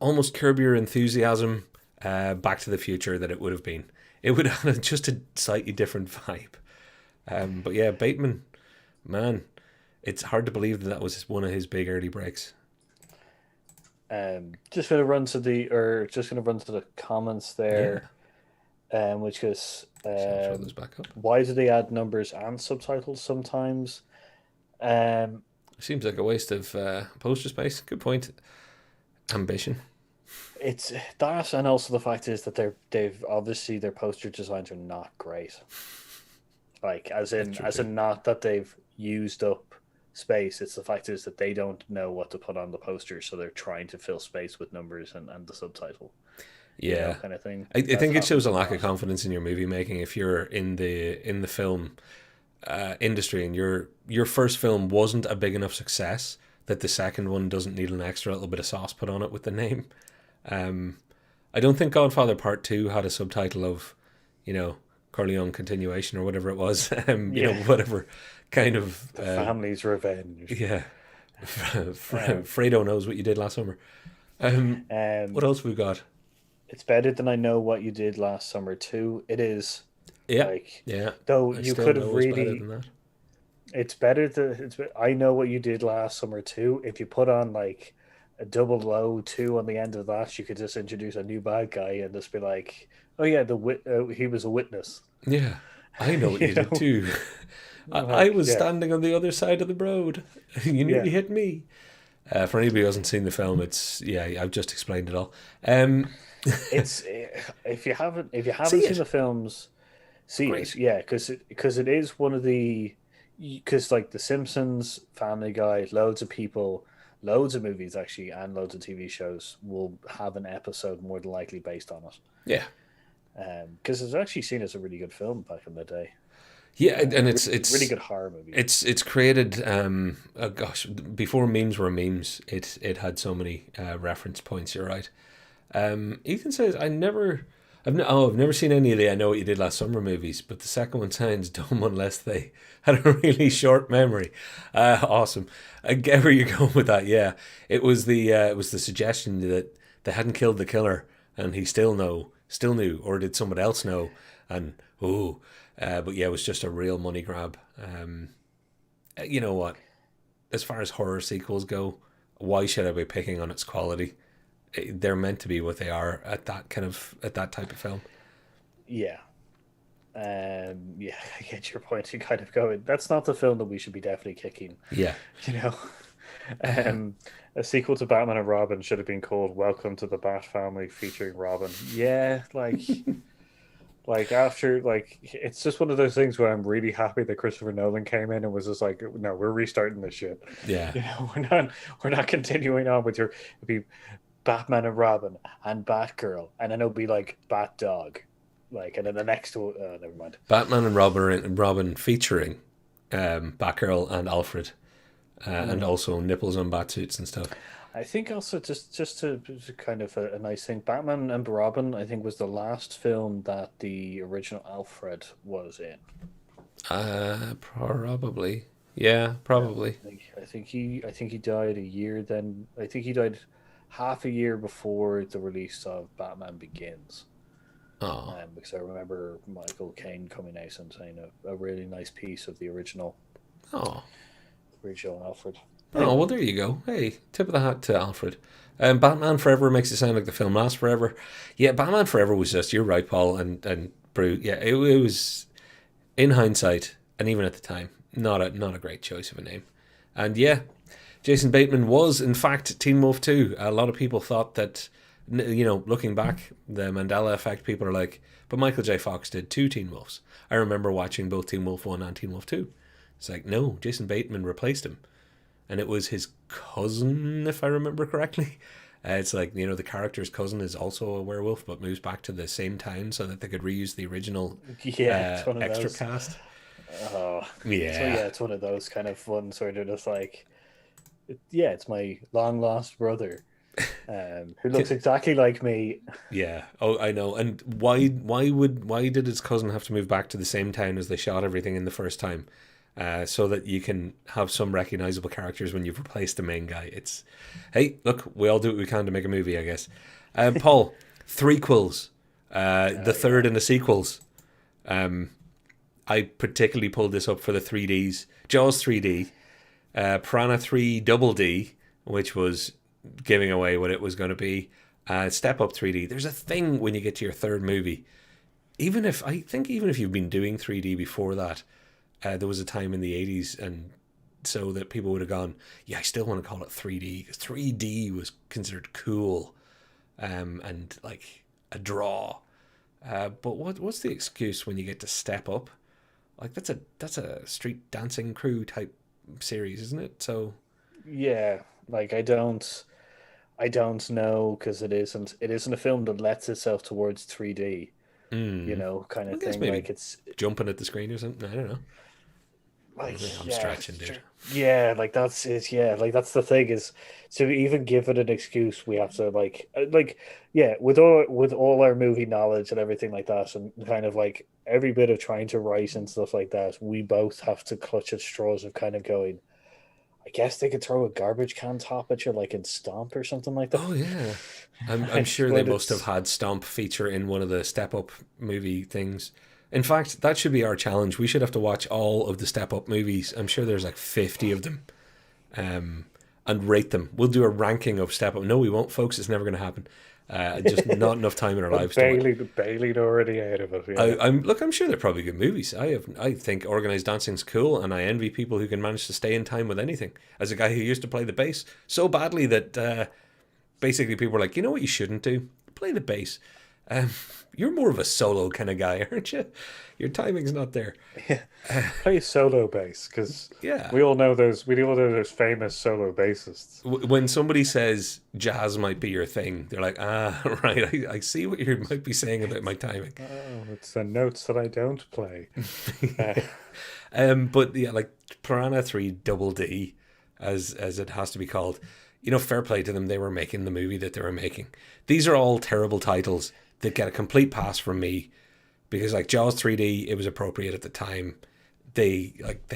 almost Curb Your Enthusiasm Back to the Future that it would have been. It would have just a slightly different vibe. But yeah, Bateman, man, it's hard to believe that was one of his big early breaks. Just gonna run to the comments Yeah, there, which is so I'll throw those back up. why do they add numbers and subtitles sometimes? Um, Seems like a waste of poster space. Good point. Ambition. it's that, and also the fact is that they've obviously their poster designs are not great. Like That's as true. in not that they've used up space. It's the fact is that they don't know what to put on the poster, so they're trying to fill space with numbers and the subtitle, Yeah, kind of thing. I That think it shows happens a a lack of lot. confidence in your movie making if you're in the film industry and your first film wasn't a big enough success that the second one doesn't need an extra little bit of sauce put on it with the name. Um, I don't think Godfather Part Two had a subtitle of, you know, Corleone continuation or whatever it was. Yeah, Whatever kind of the family's revenge. yeah. Um, Fredo knows what you did last summer. What um, else we got? it's better than I know what you did last summer too. It is Yeah, like, yeah. though I you still could know have it was better than really. that. It's better to. I know what you did last summer too. If you put on like a double low two on the end of that, you could just introduce a new bad guy and just be like, "Oh yeah, he was a witness." Yeah, I know what you you did know, too. I like was yeah, standing on the other side of the road. You yeah. nearly hit me. For anybody who hasn't seen the film, it's yeah, I've just explained it all. It's if you See haven't seen it. the films, see it. Great. Yeah, because it is one of the because like The Simpsons, Family Guy, loads of people, loads of movies actually, and loads of TV shows will have an episode more than likely based on it. Yeah, Because it's actually seen as a really good film back in the day. yeah, and it's Really it's good horror movie. it's created. Oh gosh, before memes were memes, it had so many reference points. You're right. Ethan says, I've never seen any of the I Know What You Did Last Summer movies, but the second one sounds dumb unless they had a really short memory. Awesome. I get where you're going with that. Yeah, it was the suggestion that they hadn't killed the killer, and he still knew, or did someone else know? And but yeah, it was just a real money grab. You know what? As far as horror sequels go, why should I be picking on its quality? They're meant to be what they are at that type of film. Yeah. Yeah, I get your point. You kind of go, that's not the film that we should be definitely kicking, Yeah. you know. Uh, Um, a sequel to Batman and Robin should have been called Welcome to the Bat Family featuring Robin. Yeah, like after like it's just one of those things where I'm really happy that Christopher Nolan came in and was just like, no, we're restarting this shit. yeah. We're not continuing on with your it'd be Batman and Robin and Batgirl, and then it'll be like Bat Dog, like, and then the next one, never mind. Batman and Robin featuring Batgirl and Alfred, and Mm. also nipples on batsuits and stuff. I think also just to kind of a nice thing, Batman and Robin, I think was the last film that the original Alfred was in. Probably. Yeah, Yeah, probably. I think he died a year then. I think he died half a year before the release of Batman Begins. Oh, Because I remember Michael Caine coming out and saying a really nice piece of the original oh. Alfred. Oh, well, there you go. Hey, tip of the hat to Alfred. Batman Forever makes it sound like the film lasts forever. Yeah, Batman Forever was just, you're right, Paul, and Brew. Yeah, it was, in hindsight, and even at the time, not a great choice of a name. And yeah, Jason Bateman was, in fact, Teen Wolf 2. A lot of people thought that, looking back, the Mandela effect, people are like, but Michael J. Fox did two Teen Wolves. I remember watching both Teen Wolf 1 and Teen Wolf 2. It's like, no, Jason Bateman replaced him. And it was his cousin, if I remember correctly. It's like, the character's cousin is also a werewolf, but moves back to the same town so that they could reuse the original Yeah, it's one of extra those. cast. Oh, so Yeah, yeah, it's one of those kind of ones where they're just like, yeah, it's my long lost brother, who looks exactly like me. yeah. Oh, I know. And why did his cousin have to move back to the same town as they shot everything in the first time? So that you can have some recognizable characters when you've replaced the main guy. It's, hey, look, we all do what we can to make a movie, I guess. Paul, threequels, the third Yeah, in the sequels. I particularly pulled this up for the 3Ds. Jaws 3D, Piranha 3 Double D, which was giving away what it was going to be. Step Up 3D. There's a thing when you get to your third movie. Even if you've been doing 3D before that, there was a time in the 80s, and so that people would have gone, yeah, I still want to call it 3D, because 3D was considered cool, and like a draw. But what's the excuse when you get to Step Up? Like that's a street dancing crew type series, isn't it? So yeah. Like I don't know because it isn't a film that lets itself towards 3D, kind I of guess thing. maybe Like it's jumping at the screen or something. I don't know. Maybe like I'm yeah, stretching, dude. yeah, like that's it. Yeah, like that's the thing is to even give it an excuse, we have to yeah, with all our movie knowledge and everything like that, and kind of like every bit of trying to write and stuff like that, we both have to clutch at straws of kind of going. I guess they could throw a garbage can top at you, like in Stomp or something like that. Oh yeah, I'm sure they But must have it's had Stomp feature in one of the Step Up movie things. In fact, that should be our challenge. We should have to watch all of the Step Up movies. I'm sure there's like 50 of them, and rate them. We'll do a ranking of Step Up. No, we won't, folks. It's never going to happen. Just not enough time in our but lives to watch. Bailey already out of it. Yeah. I'm sure they're probably good movies. I think organized dancing's cool, and I envy people who can manage to stay in time with anything. As a guy who used to play the bass so badly that basically people were like, you know what you shouldn't do? Play the bass. Um, you're more of a solo kind of guy, aren't you? Your timing's not there. Yeah. Play solo bass because Yeah. we all know those famous solo bassists. When somebody says jazz might be your thing, they're like, right, I see what you might be saying about my timing. Oh, it's the notes that I don't play. Uh, But yeah, like Piranha 3 Double D, as it has to be called, fair play to them. They were making the movie that they were making. These are all terrible titles that get a complete pass from me because like Jaws 3D, it was appropriate at the time. They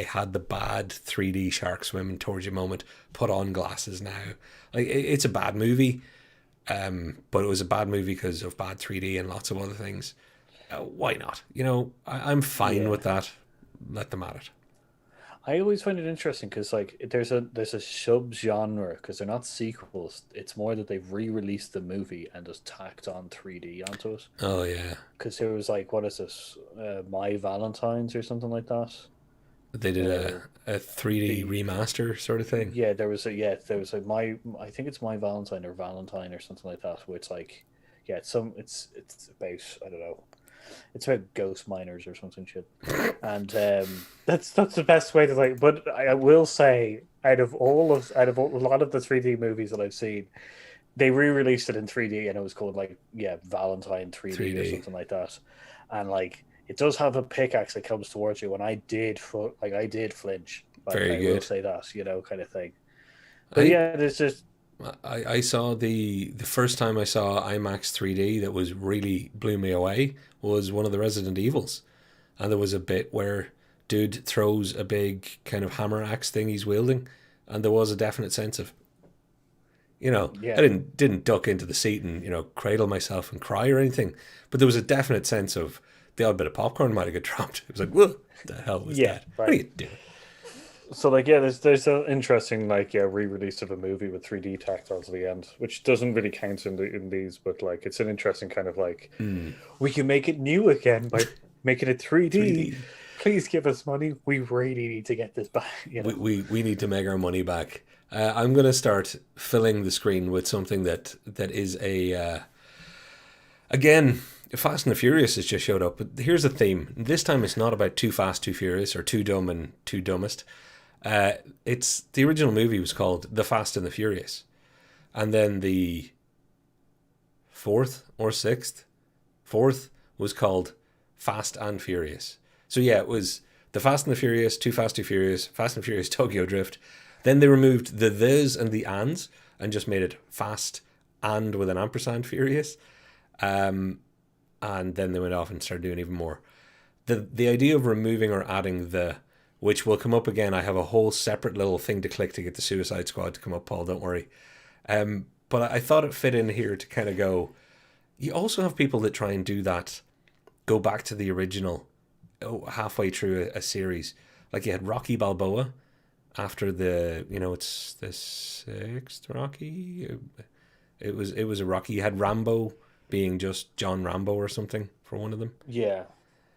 had the bad 3D shark swimming towards you moment. Put on glasses now. Like it's a bad movie, but it was a bad movie because of bad 3D and lots of other things. Why not? I'm fine yeah. with that. Let them at it. I always find it interesting because like there's a sub genre because they're not sequels. It's more that they've re-released the movie and just tacked on 3D onto it. Oh yeah, Because there was like what is this, My Valentine's or something like that, they did where a 3D the remaster sort of thing. there was a my I think it's My Valentine or Valentine or something like that. Where it's like yeah, it's about I don't know. It's about ghost miners or something shit, and that's the best way to like. But I will say, out of a lot of the 3D movies that I've seen, they re-released it in 3D, and it was called like yeah Valentine 3D or 3D, something like that, and like it does have a pickaxe that comes towards you, and I did flinch, like very I will good. say that kind of thing. But I yeah, there's just I saw the first time I saw IMAX 3D that was really blew me away was one of the Resident Evils, and there was a bit where dude throws a big kind of hammer axe thing he's wielding, and there was a definite sense of I yeah didn't duck into the seat and cradle myself and cry or anything, but there was a definite sense of the odd bit of popcorn might have got dropped. It was like, what the hell was yeah that? What are right. you doing? So like yeah, there's an interesting like yeah re-release of a movie with 3D tactiles at the end, which doesn't really count in these, but like it's an interesting kind of like Hmm. we can make it new again by making it 3D. 3D. Please give us money. We really need to get this back. You know. We need to make our money back. I'm going to start filling the screen with something that is a again. Fast and the Furious has just showed up, but here's a theme. This time it's not about Too Fast, Too Furious, or Too Dumb and Too Dumbest. It's the original movie was called The Fast and the Furious, and then the fourth or sixth, fourth was called Fast and Furious. So yeah, it was The Fast and the Furious, Too Fast, Too Furious, Fast and Furious, Tokyo Drift. Then they removed the thes and the ands and just made it Fast and with an ampersand Furious. Um, and then they went off and started doing even more. The idea of removing or adding the, which will come up again. I have a whole separate little thing to click to get the Suicide Squad to come up, Paul. Don't worry. But I thought it fit in here to kind of go. You also have people that try and do that, go back to the original, halfway through a series. Like you had Rocky Balboa after it's the sixth Rocky. It was a Rocky. You had Rambo being just John Rambo or something for one of them. Yeah.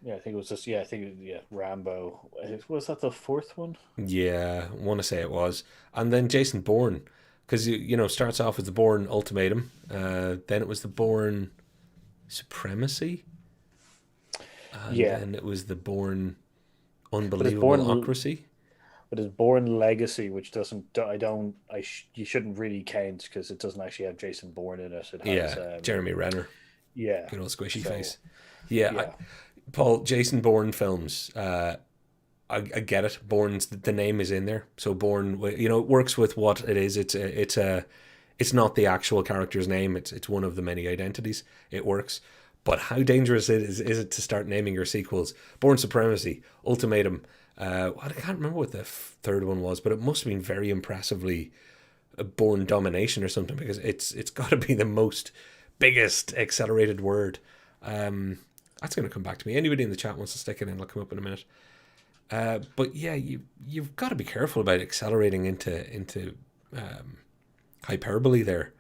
Yeah, I think it was just yeah, I think yeah, Rambo. Was that the fourth one? Yeah, I want to say it was. And then Jason Bourne, because starts off with the Bourne Ultimatum. Then it was the Bourne Supremacy, and Yeah, then it was the Bourne but it's Unbelievable born, Ocracy. but it's Born Legacy, which doesn't. I don't. You shouldn't really count because it doesn't actually have Jason Bourne in it. It has Yeah, Jeremy Renner, yeah. good old squishy So face. Yeah, yeah, Paul, Jason Bourne films. I get it. Bourne's the name is in there, so Bourne, it works with what it is. It's not the actual character's name. It's one of the many identities. It works. But how dangerous is it to start naming your sequels? Bourne Supremacy, Ultimatum. I can't remember what the third one was, but it must have been very impressively Bourne Domination or something because it's got to be the most biggest accelerated word. That's going to come back to me. Anybody in the chat wants to stick it in, it'll come up in a minute. But yeah, you've got to be careful about accelerating into hyperbole there,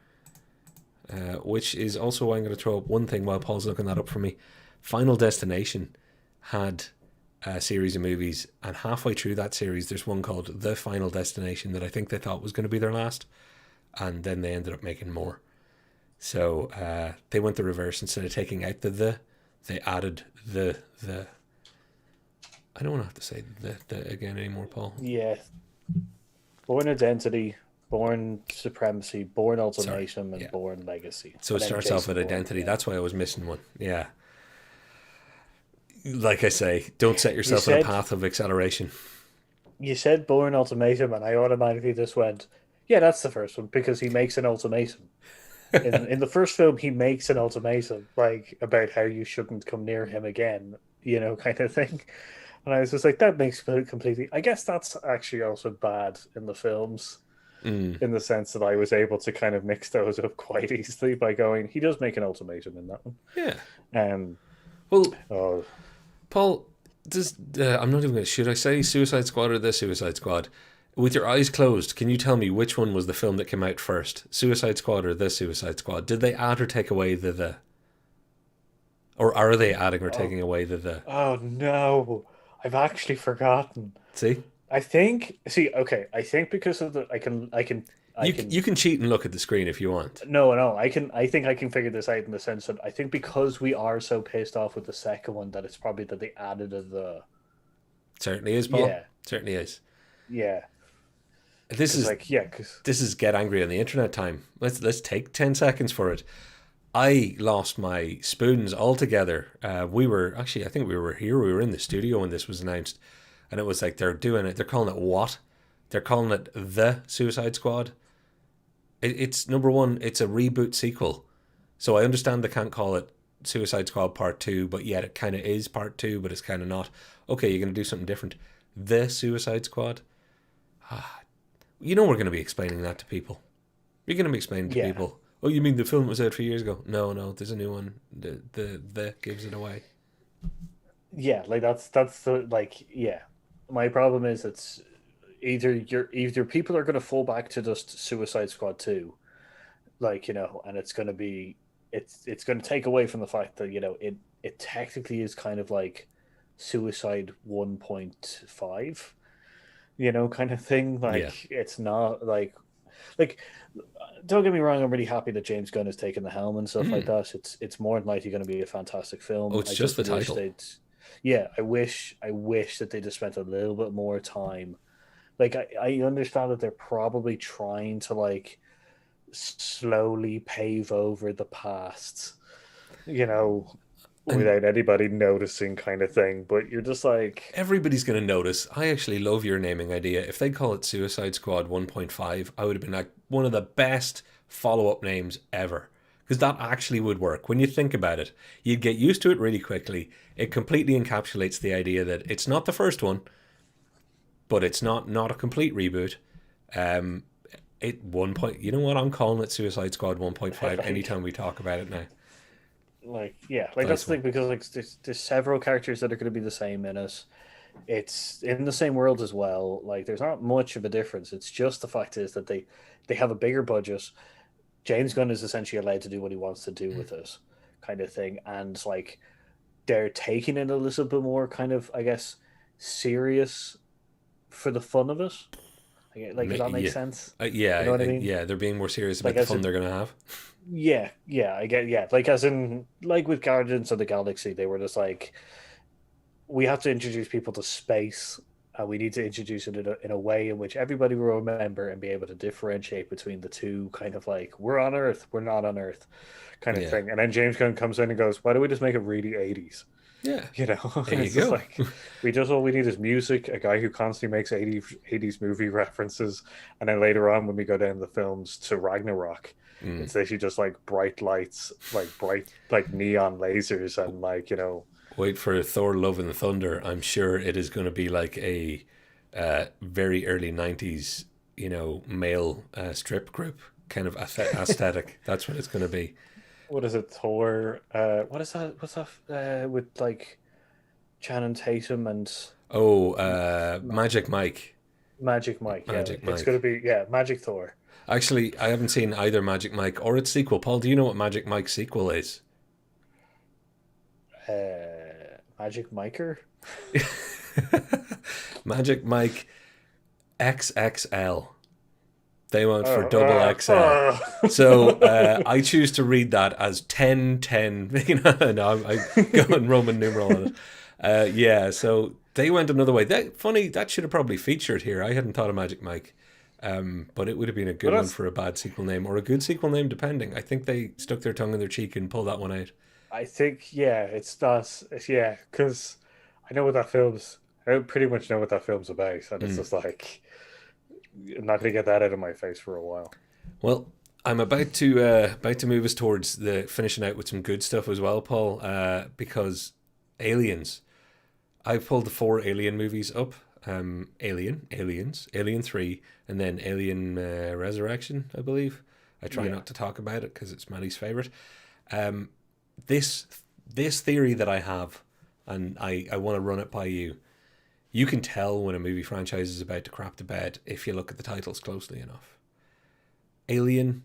which is also why I'm going to throw up one thing while Paul's looking that up for me. Final Destination had a series of movies, and halfway through that series, there's one called The Final Destination that I think they thought was going to be their last, and then they ended up making more. So they went the reverse. Instead of taking out they added the. I don't want to have to say the again anymore, Paul. yeah. Born Identity, Born Supremacy, Born Sorry. Ultimatum, and Yeah. Born Legacy, So it and then starts off Jason with Bourne. identity. Yeah, That's why I was missing one. Yeah. Like I say, don't set you yourself in a said path of acceleration. you said Born Ultimatum, and I automatically just went, yeah, that's the first one because he makes an ultimatum. In the first film, he makes an ultimatum like about how you shouldn't come near him again, kind of thing. And I was just like, that makes completely. I guess that's actually also bad in the films, Mm, in the sense that I was able to kind of mix those up quite easily by going, he does make an ultimatum in that one. yeah. Um, Well, oh, Paul, I'm not even going to. Should I say Suicide Squad or The Suicide Squad? With your eyes closed, can you tell me which one was the film that came out first? Suicide Squad or The Suicide Squad? Did they add or take away the? Or are they adding or oh, taking away the? oh no, I've actually forgotten. See? I think. See, okay, I think because of the, I You can can cheat and look at the screen if you want. No, no, I can. I think I can figure this out in the sense that I think because we are so pissed off with the second one that it's probably that they added the. Certainly is, Paul. Yeah, Certainly is. yeah, This because is like yeah, because this is get angry on the internet time. Let's take 10 seconds for it. I lost my spoons altogether. We were actually, I think we were here. We were in the studio when this was announced, and it was like they're doing it. They're calling it what? They're calling it the Suicide Squad. It's number one. It's a reboot sequel, so I understand they can't call it Suicide Squad Part Two, but yet it kind of is Part Two, but it's kind of not. Okay, you're gonna do something different. The Suicide Squad. We're going to be explaining that to people. You're going to be explaining to yeah, people. Oh, you mean the film was out 3 years ago? No, no, there's a new one. The gives it away. yeah, like that's the like yeah. My problem is either people are going to fall back to just Suicide Squad 2, like, and it's going to be it's going to take away from the fact that, it technically is kind of like Suicide 1.5, kind of thing. Yeah. Like, it's not like don't get me wrong, I'm really happy that James Gunn has taken the helm and stuff like Mm. that. It's more than likely going to be a fantastic Oh, film. it's I just just the wish title. they'd Yeah, I wish that they just spent a little bit more time. Like, I understand that they're probably trying to like slowly pave over the past, you know, And without anybody noticing, kind of thing. But you're just like, everybody's going to notice. I actually love your naming idea. If they call it Suicide Squad 1.5, I would have been like one of the best follow up names ever. Because that actually would work. When you think about it, you'd get used to it really quickly. It completely encapsulates the idea that it's not the first one, but it's not a complete reboot. Um, it one point. You know what? I'm calling it Suicide Squad 1.5 like, anytime we talk about it now. yeah, like that's Nice the one. thing, because like there's several characters that are going to be the same in it. It's in the same world as well. Like, there's not much of a difference. It's just the fact is that they have a bigger budget. James Gunn is essentially allowed to do what he wants to do with it, kind of thing. And like, they're taking it a little bit more kind of, I guess, serious for the fun of it. Like, if that makes Yeah, sense. yeah, You know what I mean? yeah. They're being more serious about Like, the as fun in, they're gonna have. yeah, I get, yeah. Like, as in, like with Guardians of the Galaxy, they were just like, we have to introduce people to space, and we need to introduce it in a way in which everybody will remember and be able to differentiate between the two, kind of like, we're on Earth, we're not on Earth, kind of Yeah, thing. And then James Gunn comes in and goes, why don't we just make it really 80s? yeah. There you It's just go. like, we just, all we need is music, a guy who constantly makes 80s movie references, and then later on when we go down the films to Ragnarok, Mm. it's actually just like bright lights, like bright, like neon lasers, and like, Wait for Thor: Love and Thunder. I'm sure it is going to be like a very early '90s, male strip group kind of aesthetic. That's what it's going to be. what is it, Thor? What is that? What's that? With like Channing Tatum and Oh, Ma- Magic Mike. Magic Mike. Yeah, Magic it's gonna Mike. be, yeah, Magic Thor. Actually, I haven't seen either Magic Mike or its sequel. Paul, do you know what Magic Mike's sequel is? Magic Miker. Magic Mike XXL. They went for Oh, double XL. So I choose to read that as 10 10. No, I go in Roman numeral on it. Yeah, so they went another way. Funny, that should have probably featured here. I hadn't thought of Magic Mike. But it would have been a but good one that's. for a bad sequel name or a good sequel name, depending. I think they stuck their tongue in their cheek and pulled that one out. I think, yeah, it's that. Yeah, because I know what that film's. I pretty much know what that film's about, and it's Mm. just like, I'm not gonna get that out of my face for a while. Well, I'm about to move us towards the finishing out with some good stuff as well, Paul. Because Aliens, I've pulled the four Alien movies up. Aliens, Alien 3, and then Alien Resurrection, I believe. I try Yeah. not to talk about it because it's Maddie's favorite. Um, this this theory that I have, and I want to run it by you. You can tell when a movie franchise is about to crap the bed if you look at the titles closely enough. Alien,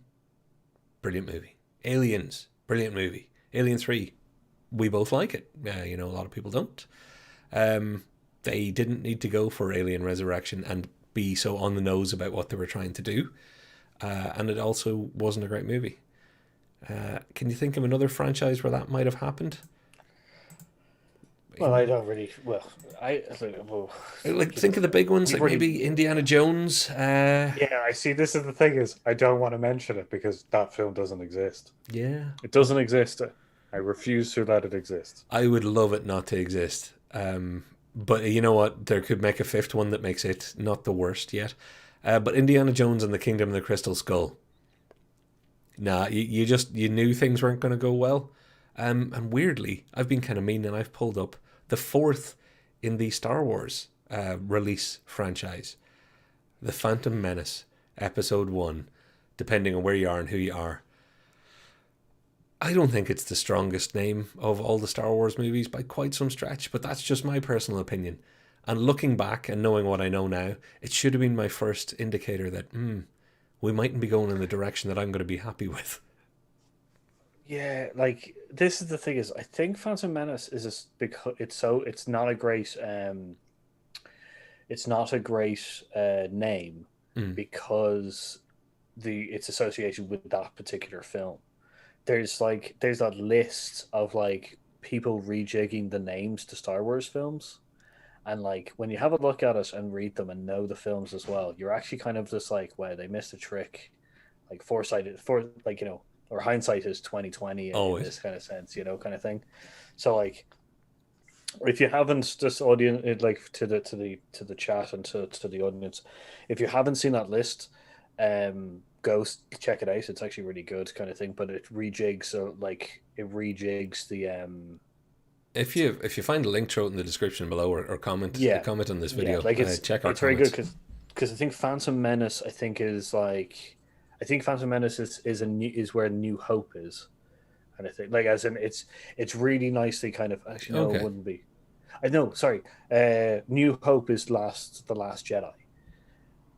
brilliant movie. Aliens, brilliant movie. Alien 3, we both like it. A lot of people don't. Um, they didn't need to go for Alien Resurrection and be so on the nose about what they were trying to do. And it also wasn't a great movie. Can you think of another franchise where that might have happened? Well, I don't really. Well, I well, Like, think of the big ones, we've like already. maybe Indiana Jones. Yeah, I see. This is the thing, is I don't want to mention it because that film doesn't exist. Yeah, It doesn't exist. I refuse to let it exist. I would love it not to exist. But you know what? There could make a fifth one that makes it not the worst yet. But Indiana Jones and the Kingdom of the Crystal Skull. Nah, you knew things weren't going to go well. And weirdly, I've been kind of mean and I've pulled up the fourth in the Star Wars release franchise, The Phantom Menace, Episode 1, depending on where you are and who you are. I don't think it's the strongest name of all the Star Wars movies by quite some stretch, but that's just my personal opinion. And looking back and knowing what I know now, it should have been my first indicator that we mightn't be going in the direction that I'm going to be happy with. Yeah, like this is the thing is I think Phantom Menace is just because it's not a great name Mm. because the its association with that particular film. There's that list of like people rejigging the names to Star Wars films. And like when you have a look at it and read them and know the films as well, you're actually kind of just like, wow, they missed a trick. Like or hindsight is 2020 in Always. this kind of sense, kind of thing. So like if you haven't this audience like to the chat and to the audience, if you haven't seen that list, go check it out. It's actually really good kind of thing, but it rejigs the If you find a link, throw it in the description below, or yeah, comment on this yeah, video. like Check our it's very good comments. because I think Phantom Menace I think Phantom Menace is where New Hope is, and I think like as in it's really nicely kind of actually no, it Okay. wouldn't be. I know, sorry. New Hope is the Last Jedi,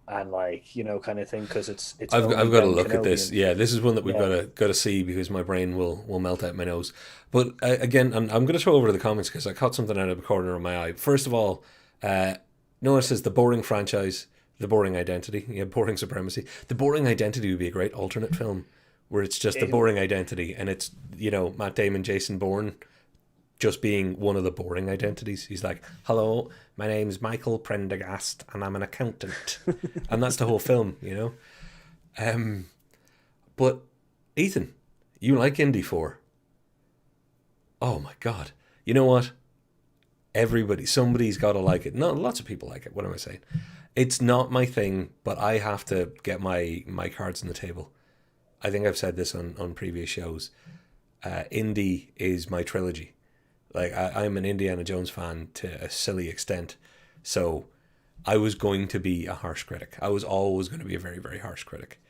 and like kind of thing because it's only I've got to Ben look at Kenobi this. and Yeah, this is one that we've yeah, got to see because my brain will melt out my nose. But again, I'm going to throw over to the comments because I caught something out of the corner of my eye. First of all, uh, Noah says the boring franchise, the boring identity, yeah, boring supremacy. The boring identity would be a great alternate film where it's just the it, boring identity and it's Matt Damon, Jason Bourne just being one of the boring identities. He's like, "Hello, my name's Michael Prendergast, and I'm an accountant," and that's the whole film. Um, but Ethan, you like Indy 4? Oh my god! You know what? Somebody's got to like it. No, lots of people like it. What am I saying? It's not my thing, but I have to get my cards on the table. I think I've said this on previous shows. Indy is my trilogy. Like I'm an Indiana Jones fan to a silly extent, so I was going to be a harsh critic. I was always going to be a very very harsh critic.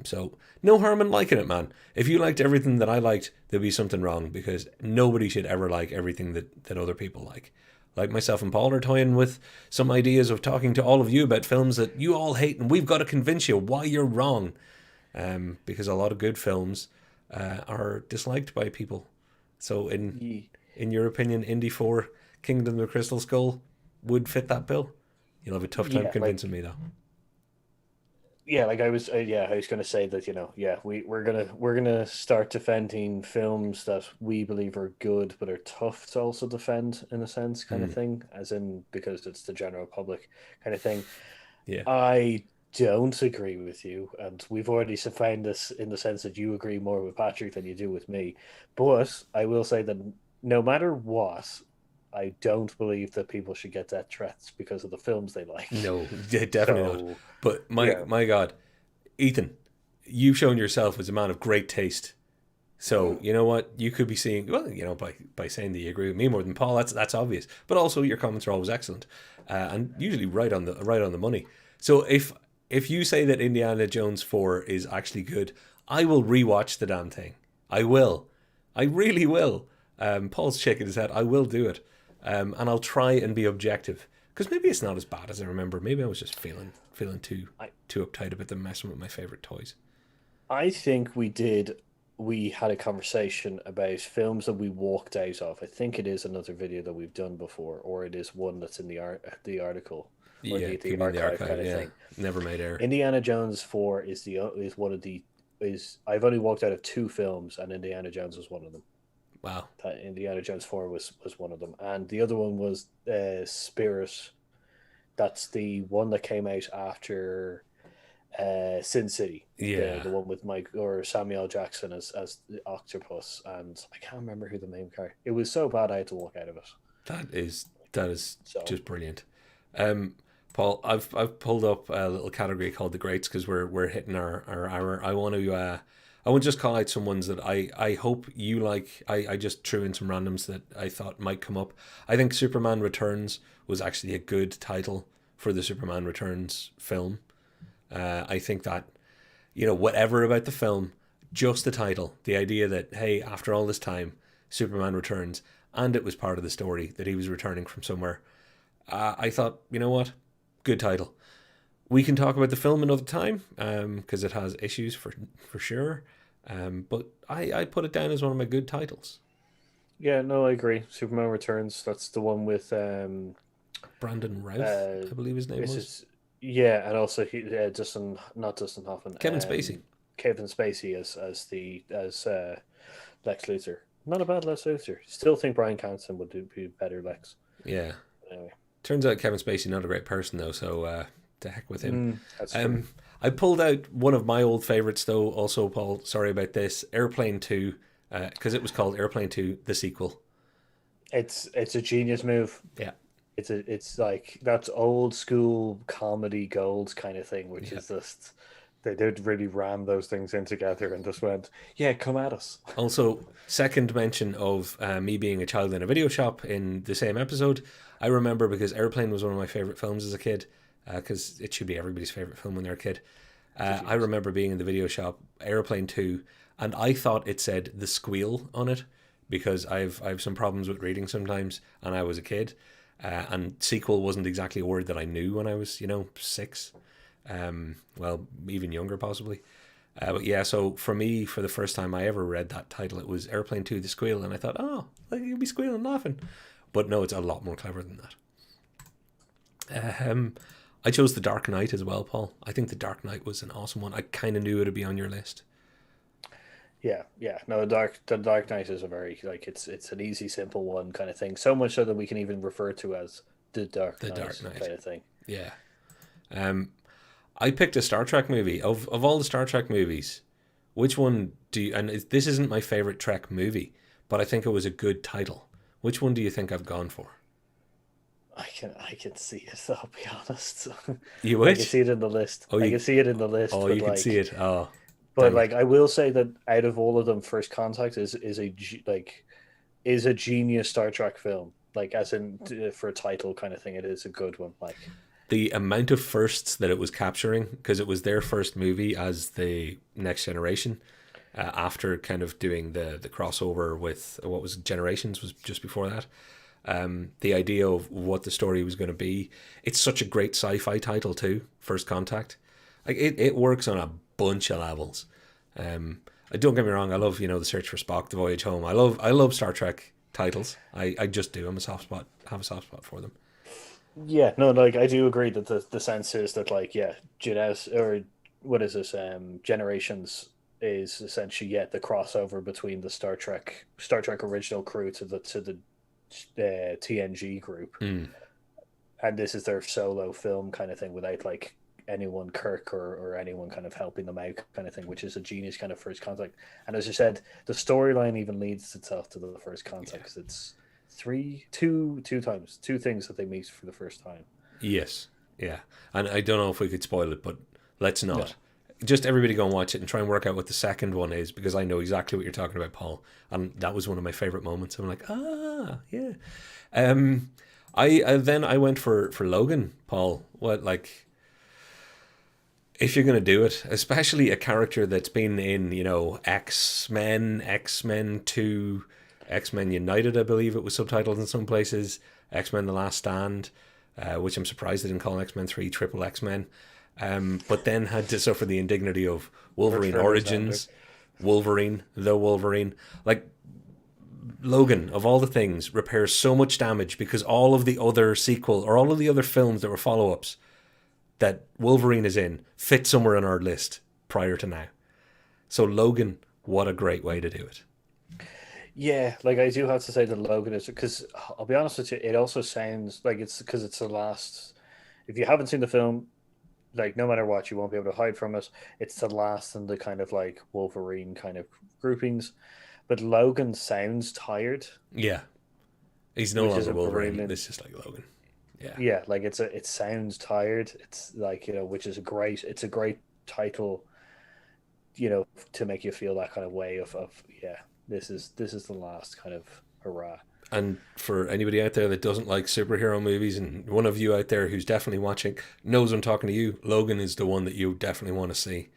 So no harm in liking it, man. If you liked everything that I liked, there'd be something wrong because nobody should ever like everything that other people like. Like myself and Paul are toying with some ideas of talking to all of you about films that you all hate, and we've got to convince you why you're wrong. Because a lot of good films are disliked by people. So in your opinion, Indy 4, Kingdom of the Crystal Skull would fit that bill? You'll have a tough time yeah, convincing me, though. like I was going to say that yeah we're gonna start defending films that we believe are good but are tough to also defend in a sense kind of Mm, thing, as in because it's the general public kind of thing. yeah. I don't agree with you, and we've already found this in the sense that you agree more with Patrick than you do with me. But I will say that no matter what, I don't believe that people should get death threats because of the films they like. No, definitely not. So But my yeah, my God, Ethan, you've shown yourself as a man of great taste. So you know what you could be seeing. Well, by saying that you agree with me more than Paul, that's obvious. But also your comments are always excellent, and usually right on the money. So if you say that Indiana Jones 4 is actually good, I will rewatch the damn thing. I will. I really will. Paul's shaking his head. I will do it, and I'll try and be objective because maybe it's not as bad as I remember. Maybe I was just feeling I too uptight about them messing with my favorite toys. I think we had a conversation about films that we walked out of. I think it is another video that we've done before, or it is one that's in the article or Yeah, the could be in the archive archive. kind of Yeah, thing. never made air. Indiana Jones 4 is one of the is I've only walked out of two films, and Indiana Jones was one of them. Wow. That Indiana Jones 4 was one of them, and the other one was Spirit. That's the one that came out after Sin City, the Yeah, one with Mike or Samuel Jackson as the octopus, and I can't remember who the main character. It was so bad I had to walk out of it. that is So just brilliant. Um, Paul, I've pulled up a little category called the greats because we're hitting our hour. I want to just call out some ones that I hope you like. I just threw in some randoms that I thought might come up. I think Superman Returns was actually a good title for the Superman Returns film. I think that whatever about the film, just the title, the idea that hey, after all this time, Superman returns, and it was part of the story that he was returning from somewhere. I thought, you know what, good title. We can talk about the film another time because it has issues for sure. But I put it down as one of my good titles. Yeah, no, I agree. Superman Returns. That's the one with Brandon Routh, uh, I believe his name this was. is yeah, and also Dustin, not Dustin Hoffman, Kevin Spacey. Kevin Spacey as Lex Luthor. Not a bad Lex Luthor. Still think Bryan Cranston would be better Lex. Yeah. Anyway, Turns out Kevin Spacey not a great person though, so to heck with him. that's true. Um, I pulled out one of my old favorites though. Also, Paul, sorry about this. Airplane Two, because it was called Airplane Two, the sequel. It's a genius move. Yeah, It's like that's old school comedy gold kind of thing, which yeah. is just they did really ram those things in together and just went, yeah, come at us. Also, second mention of me being a child in a video shop in the same episode. I remember because Airplane was one of my favorite films as a kid, because it should be everybody's favorite film when they're a kid. I remember being in the video shop, Airplane 2, and I thought it said The Squeal on it because I've some problems with reading sometimes, and I was a kid. And sequel wasn't exactly a word that I knew when I was, 6. Well, even younger possibly. But yeah, so for me, for the first time I ever read that title, it was Airplane 2 The Squeal, and I thought, oh, like you'll be squealing laughing. But no, it's a lot more clever than that. I chose The Dark Knight as well, Paul. I think The Dark Knight was an awesome one. I kind of knew it'd be on your list. Yeah, yeah. No, the Dark Knight is a very like it's an easy, simple one kind of thing. So much so that we can even refer to as the Dark The Knight Dark Knight. kind of thing. Yeah. Um, I picked a Star Trek movie. Of all the Star Trek movies, which one do you, and this isn't my favorite Trek movie, but I think it was a good title. Which one do you think I've gone for? I can see it. I'll be honest. You I can which? see it in the list. Oh, I can see it in the list, you can see it. Oh, but dang it. like I will say that out of all of them, First Contact is a genius Star Trek film. Like as in for a title kind of thing, it is a good one. Like The amount of firsts that it was capturing, because it was their first movie as the Next Generation, after kind of doing the crossover with what was Generations was just before that. The idea of what the story was going to be. It's such a great sci-fi title too. First Contact, like it works on a bunch of levels. Don't get me wrong. I love the Search for Spock, The Voyage Home. I love Star Trek titles. I just do. I'm a soft spot. Have a soft spot for them. yeah, no, like I do agree that the sense is that like yeah, Genes or what is this? Generations is essentially the crossover between the Star Trek original crew to the TNG group, Mm, and this is their solo film kind of thing without like anyone Kirk or anyone kind of helping them out kind of thing, which is a genius kind of First Contact. And as you said, the storyline even leads itself to the First Contact yeah. 'cause it's two times, two things that they meet for the first time. Yes. Yeah. And I don't know if we could spoil it, but let's No, not. Just everybody go and watch it and try and work out what the second one is because I know exactly what you're talking about, Paul. And that was one of my favorite moments. I'm like, yeah. Um, I went for Logan, Paul. What like if you're gonna do it, especially a character that's been in X Men 2, X Men United, I believe it was subtitled in some places, X Men The Last Stand, which I'm surprised they didn't call X Men 3 Triple X Men. But then had to suffer the indignity of Kurt Wolverine Alexander. Origins, Wolverine, the Wolverine. Like Logan, of all the things, repairs so much damage because all of the other sequel or all of the other films that were follow ups that Wolverine is in fit somewhere on our list prior to now. So Logan, what a great way to do it. Yeah, like I do have to say that Logan is because I'll be honest with you, it also sounds like it's because it's the last. If you haven't seen the film, like no matter what, you won't be able to hide from it. It's the last in the kind of like Wolverine kind of groupings. But Logan sounds tired, Yeah, he's no which is longer a Wolverine. brilliant. This is like Logan. Yeah, Yeah, like it sounds tired. It's like which is a great. It's a great title, to make you feel that kind of way of yeah. This is the last kind of hurrah. and for anybody out there that doesn't like superhero movies, and one of you out there who's definitely watching knows I'm talking to you, Logan is the one that you definitely want to see,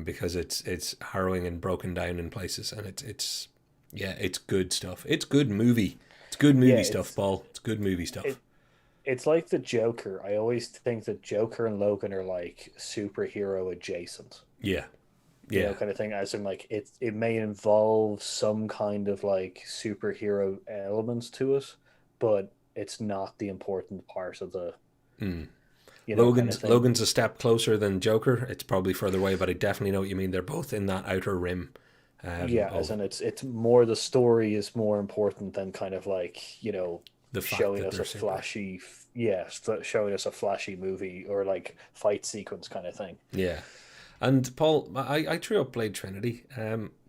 because it's harrowing and broken down in places, and it's yeah, it's good stuff. It's good movie. It's good Yeah, movie stuff, Paul. It's good movie it stuff. it's like the Joker. I always think that Joker and Logan are like superhero adjacent, Yeah, yeah, kind of thing. As in, like it may involve some kind of like superhero elements to it, but it's not the important part of the kind of thing. Logan's a step closer than Joker. It's probably further away, but I definitely know what you mean. They're both in that outer rim Yeah, as of in it's more the story is more important than kind of like the fact showing that us they're a super. flashy, yeah, showing us a flashy movie or like fight sequence kind of thing. Yeah. And Paul, I threw up Blade Trinity,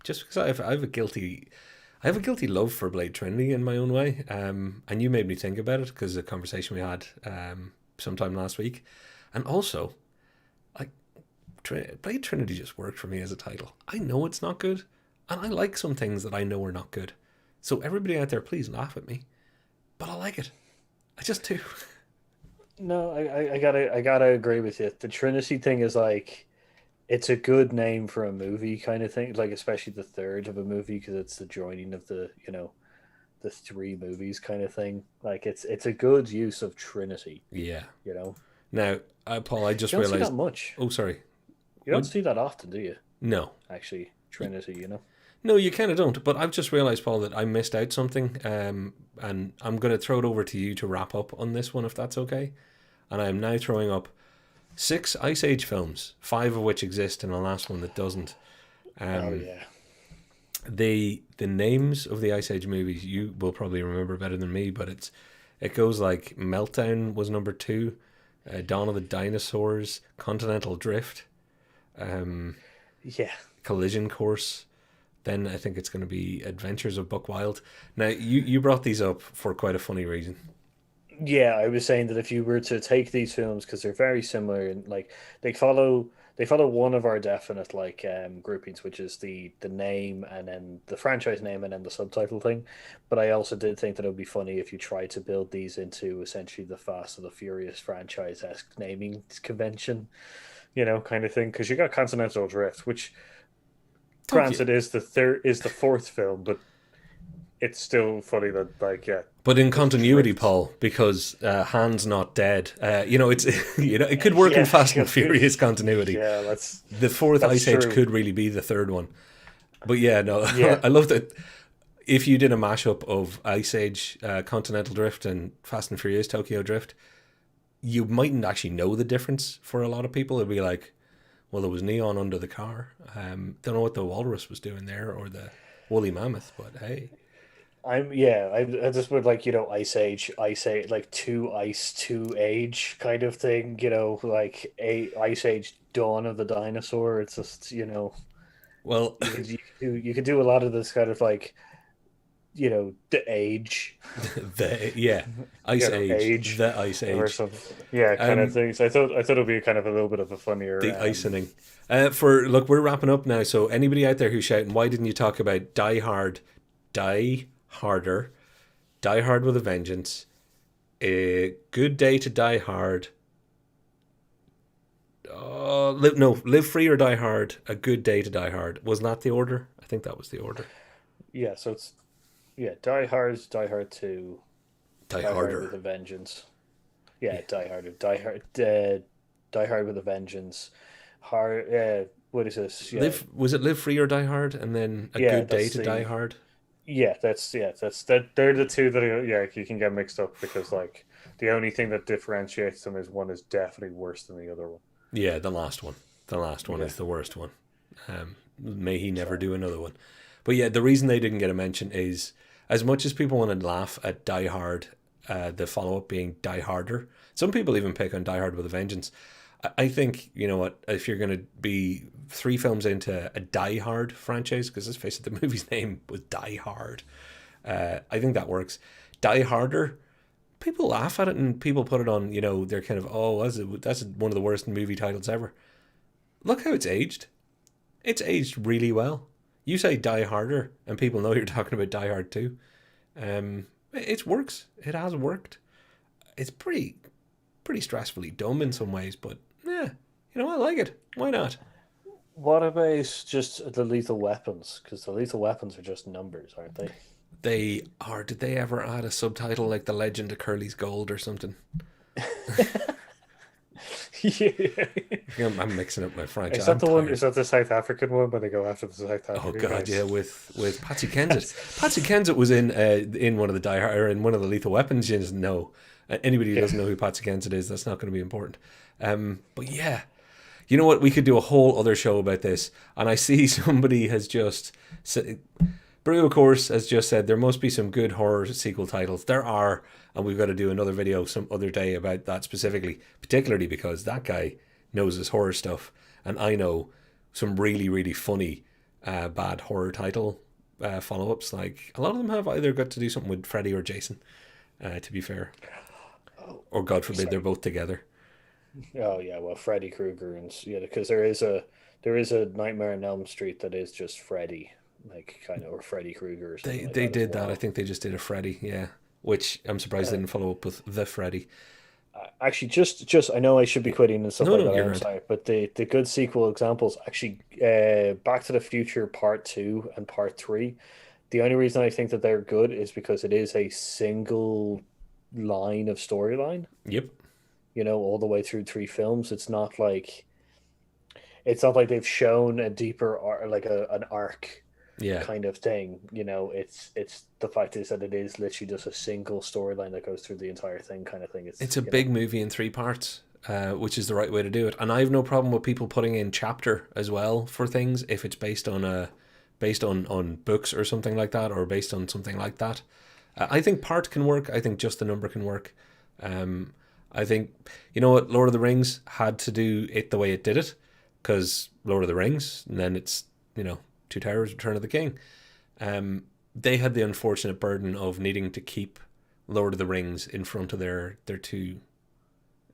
just because I have a guilty love for Blade Trinity in my own way, and you made me think about it because of the conversation we had sometime last week, and also, like, Blade Trinity just worked for me as a title. I know it's not good, and I like some things that I know are not good. So everybody out there, please laugh at me, but I like it. I just do. No, I gotta agree with you. The Trinity thing is like it's a good name for a movie kind of thing, like especially the third of a movie because it's the joining of the three movies kind of thing. Like it's a good use of Trinity. Yeah. You know, Now, Paul, I you just don't see that realized. much. Oh, sorry. You don't What? see that often, do you? No. Actually, Trinity. No, you kind of don't. But I've just realised, Paul, that I missed out something, and I'm going to throw it over to you to wrap up on this one, if that's okay. And I am now throwing up six Ice Age films, five of which exist, and the last one that doesn't. Oh Um, yeah, the names of the Ice Age movies you will probably remember better than me, but it goes like Meltdown was number two, Dawn of the Dinosaurs, Continental Drift, um, yeah. Collision Course. Then I think it's going to be Adventures of Buck Wild. Now you brought these up for quite a funny reason. Yeah, I was saying that if you were to take these films because they're very similar and like they follow they follow one of our definite like groupings, which is the name and then the franchise name and then the subtitle thing. But I also did think that it would be funny if you tried to build these into essentially the Fast and the Furious franchise esque naming convention, kind of thing. Because you got Continental Drift, which Okay, granted is the fourth film, but it's still funny that like yeah, but in there's continuity, drift. Paul, because Han's not dead. It's it could work in Yeah, Fast and Furious continuity. yeah, The fourth that's Ice Age true. could really be the third one. But yeah, no, Yeah, I love that. If you did a mashup of Ice Age, Continental Drift, and Fast and Furious Tokyo Drift, you mightn't actually know the difference for a lot of people. It'd be like, well, there was neon under the car. Don't know what the walrus was doing there or the woolly mammoth, but hey. I just would like Ice Age, like two ice, two age kind of thing. Like a Ice Age, Dawn of the Dinosaur. It's just Well, you could do a lot of this kind of like the age, yeah, Ice Age, age the Ice or Age, something. Yeah, kind of um, things. I thought it'd be kind of a little bit of a the funnier. icening. For look, we're wrapping up now. So anybody out there who's shouting, why didn't you talk about Die Hard, Die Harder, Die Hard with a Vengeance, a Good Day to Die Hard, Live Free or Die Hard, A Good Day to Die Hard. Was that the order? I think that was the order. Yeah, so it's Die Hard 2, Die Die Hard with Harder. a Vengeance. Yeah. Yeah, Die Hard with a Vengeance. Hard. What is this? Yeah, Was it Live Free or Die Hard, and then A yeah. Good Day That's to Die the. Hard? That's that. They're the two that you can get mixed up because like the only thing that differentiates them is one is definitely worse than the other one. Yeah, the last one. The last one Yeah. is the worst one. May he never So do another one. But yeah, the reason they didn't get a mention is as much as people want to laugh at Die Hard, the follow up being Die Harder. Some people even pick on Die Hard with a Vengeance. I think, you know what, if you're going to be three films into a Die Hard franchise, because let's face it, the movie's name was Die Hard, I think that works. Die Harder, people laugh at it and people put it on, they're kind of, oh, that's one of the worst movie titles ever. Look how it's aged. It's aged really well. You say Die Harder, and people know you're talking about Die Hard 2. It works. It has worked. It's pretty stressfully dumb in some ways, but yeah, I like it. Why not? what about just the Lethal Weapons? Because the Lethal Weapons are just numbers, aren't they? They are. Did they ever add a subtitle like "The Legend of Curly's Gold" or something? Yeah. I'm mixing up my French. Is that I'm the one? Is tired. that the South African one where they go after the South Oh African God, yeah, guys? with Patsy Kensit. That's, Patsy Kensit was in one of the Die Hard, or in one of the Lethal Weapons. You just know. Anybody who yeah. doesn't know who Patsy Kensit is, that's not going to be important. But yeah, you know what? We could do a whole other show about this. And I see somebody has just Brew, of course, has just said there must be some good horror sequel titles. There are, and we've got to do another video some other day about that specifically, particularly because that guy knows his horror stuff, and I know some really, really funny bad horror title follow ups. Like a lot of them have either got to do something with Freddy or Jason. To be fair, Oh, or God forbid they're sorry. both together. Oh yeah, well, Freddy Krueger and yeah, because there is a Nightmare on Elm Street that is just Freddy, like kind of, or Freddy Krueger or something like They that as did that. I well. think they just did a Freddy, yeah. Which I'm surprised they Uh, didn't follow up with the Freddy. Actually, just I know I should be quitting and stuff No, like no, that. you're I'm right. sorry, but the good sequel examples actually, Back to the Future Part Two and Part Three. The only reason I think that they're good is because it is a single line of storyline. Yep. You know, all the way through three films. It's not like they've shown a deeper ar like an arc Yeah. kind of thing. You know, it's the fact is that it is literally just a single storyline that goes through the entire thing, kind of thing. It's It's a big movie in three parts, which is the right way to do it. And I have no problem with people putting in chapter as well for things if it's based on books or something like that, or based on something like that. I think part can work. I think just the number can work. Um, I think you know what Lord of the Rings had to do it the way it did it because Lord of the Rings, and then it's Two Towers, Return of the King. They had the unfortunate burden of needing to keep Lord of the Rings in front of their two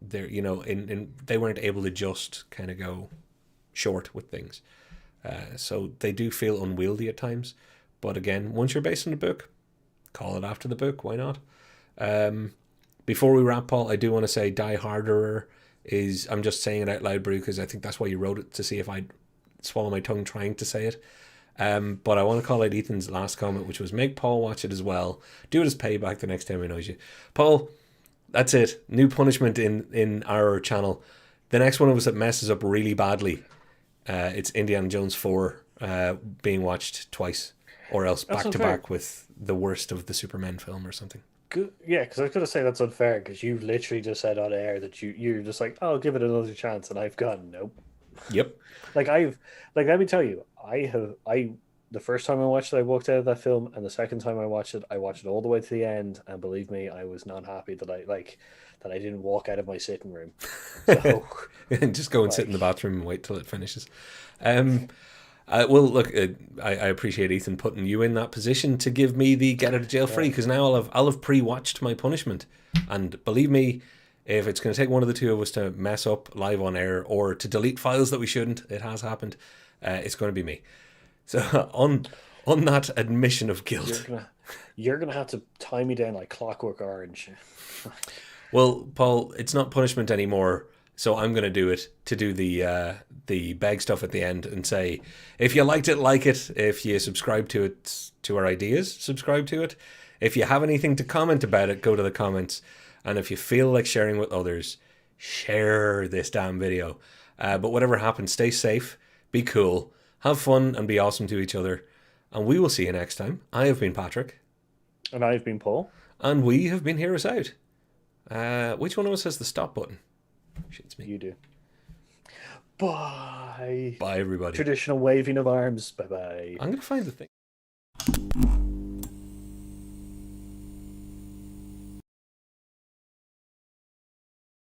their in they weren't able to just kind of go short with things. So they do feel unwieldy at times. But again, once you're based on the book, call it after the book. Why not? Um, Before we wrap, Paul, I do want to say Die Harderer is. I'm just saying it out loud, Brew, because I think that's why you wrote it to see if I'd swallow my tongue trying to say it. But I want to call out Ethan's last comment, which was make Paul watch it as well. Do it as payback the next time he knows you. Paul, that's it. New punishment in our channel. The next one of us that messes up really badly, it's Indiana Jones 4 being watched twice, or else that's back to unfair. back with the worst of the Superman film or something. Good, yeah, because I was gonna say that's unfair because you literally just said on air that you're just like, oh, I'll give it another chance, and I've gone nope. Yep. Like I've like let me tell you, I the first time I watched it, I walked out of that film, and the second time I watched it all the way to the end, and believe me, I was not happy that I didn't walk out of my sitting room. So And just go and sit in the like bathroom and wait till it finishes. Um, well, look, I appreciate Ethan putting you in that position to give me the get out of jail free yeah, because now I'll have pre-watched my punishment, and believe me, if it's going to take one of the two of us to mess up live on air or to delete files that we shouldn't, it has happened. It's going to be me. So on that admission of you're guilt, gonna you're gonna have to tie me down like Clockwork Orange. well, Paul, it's not punishment anymore. So I'm going to do it to do the beg stuff at the end and say, if you liked it, like it. If you subscribe to it, to our ideas, subscribe to it. If you have anything to comment about it, go to the comments. And if you feel like sharing with others, share this damn video. But whatever happens, stay safe, be cool, have fun, and be awesome to each other. And we will see you next time. I have been Patrick, And I've been Paul. and we have been Hear Us Out. Which one of us has the stop button? Shit's me. You do. Bye. Bye, everybody. Traditional waving of arms. Bye bye. I'm going to find the thing.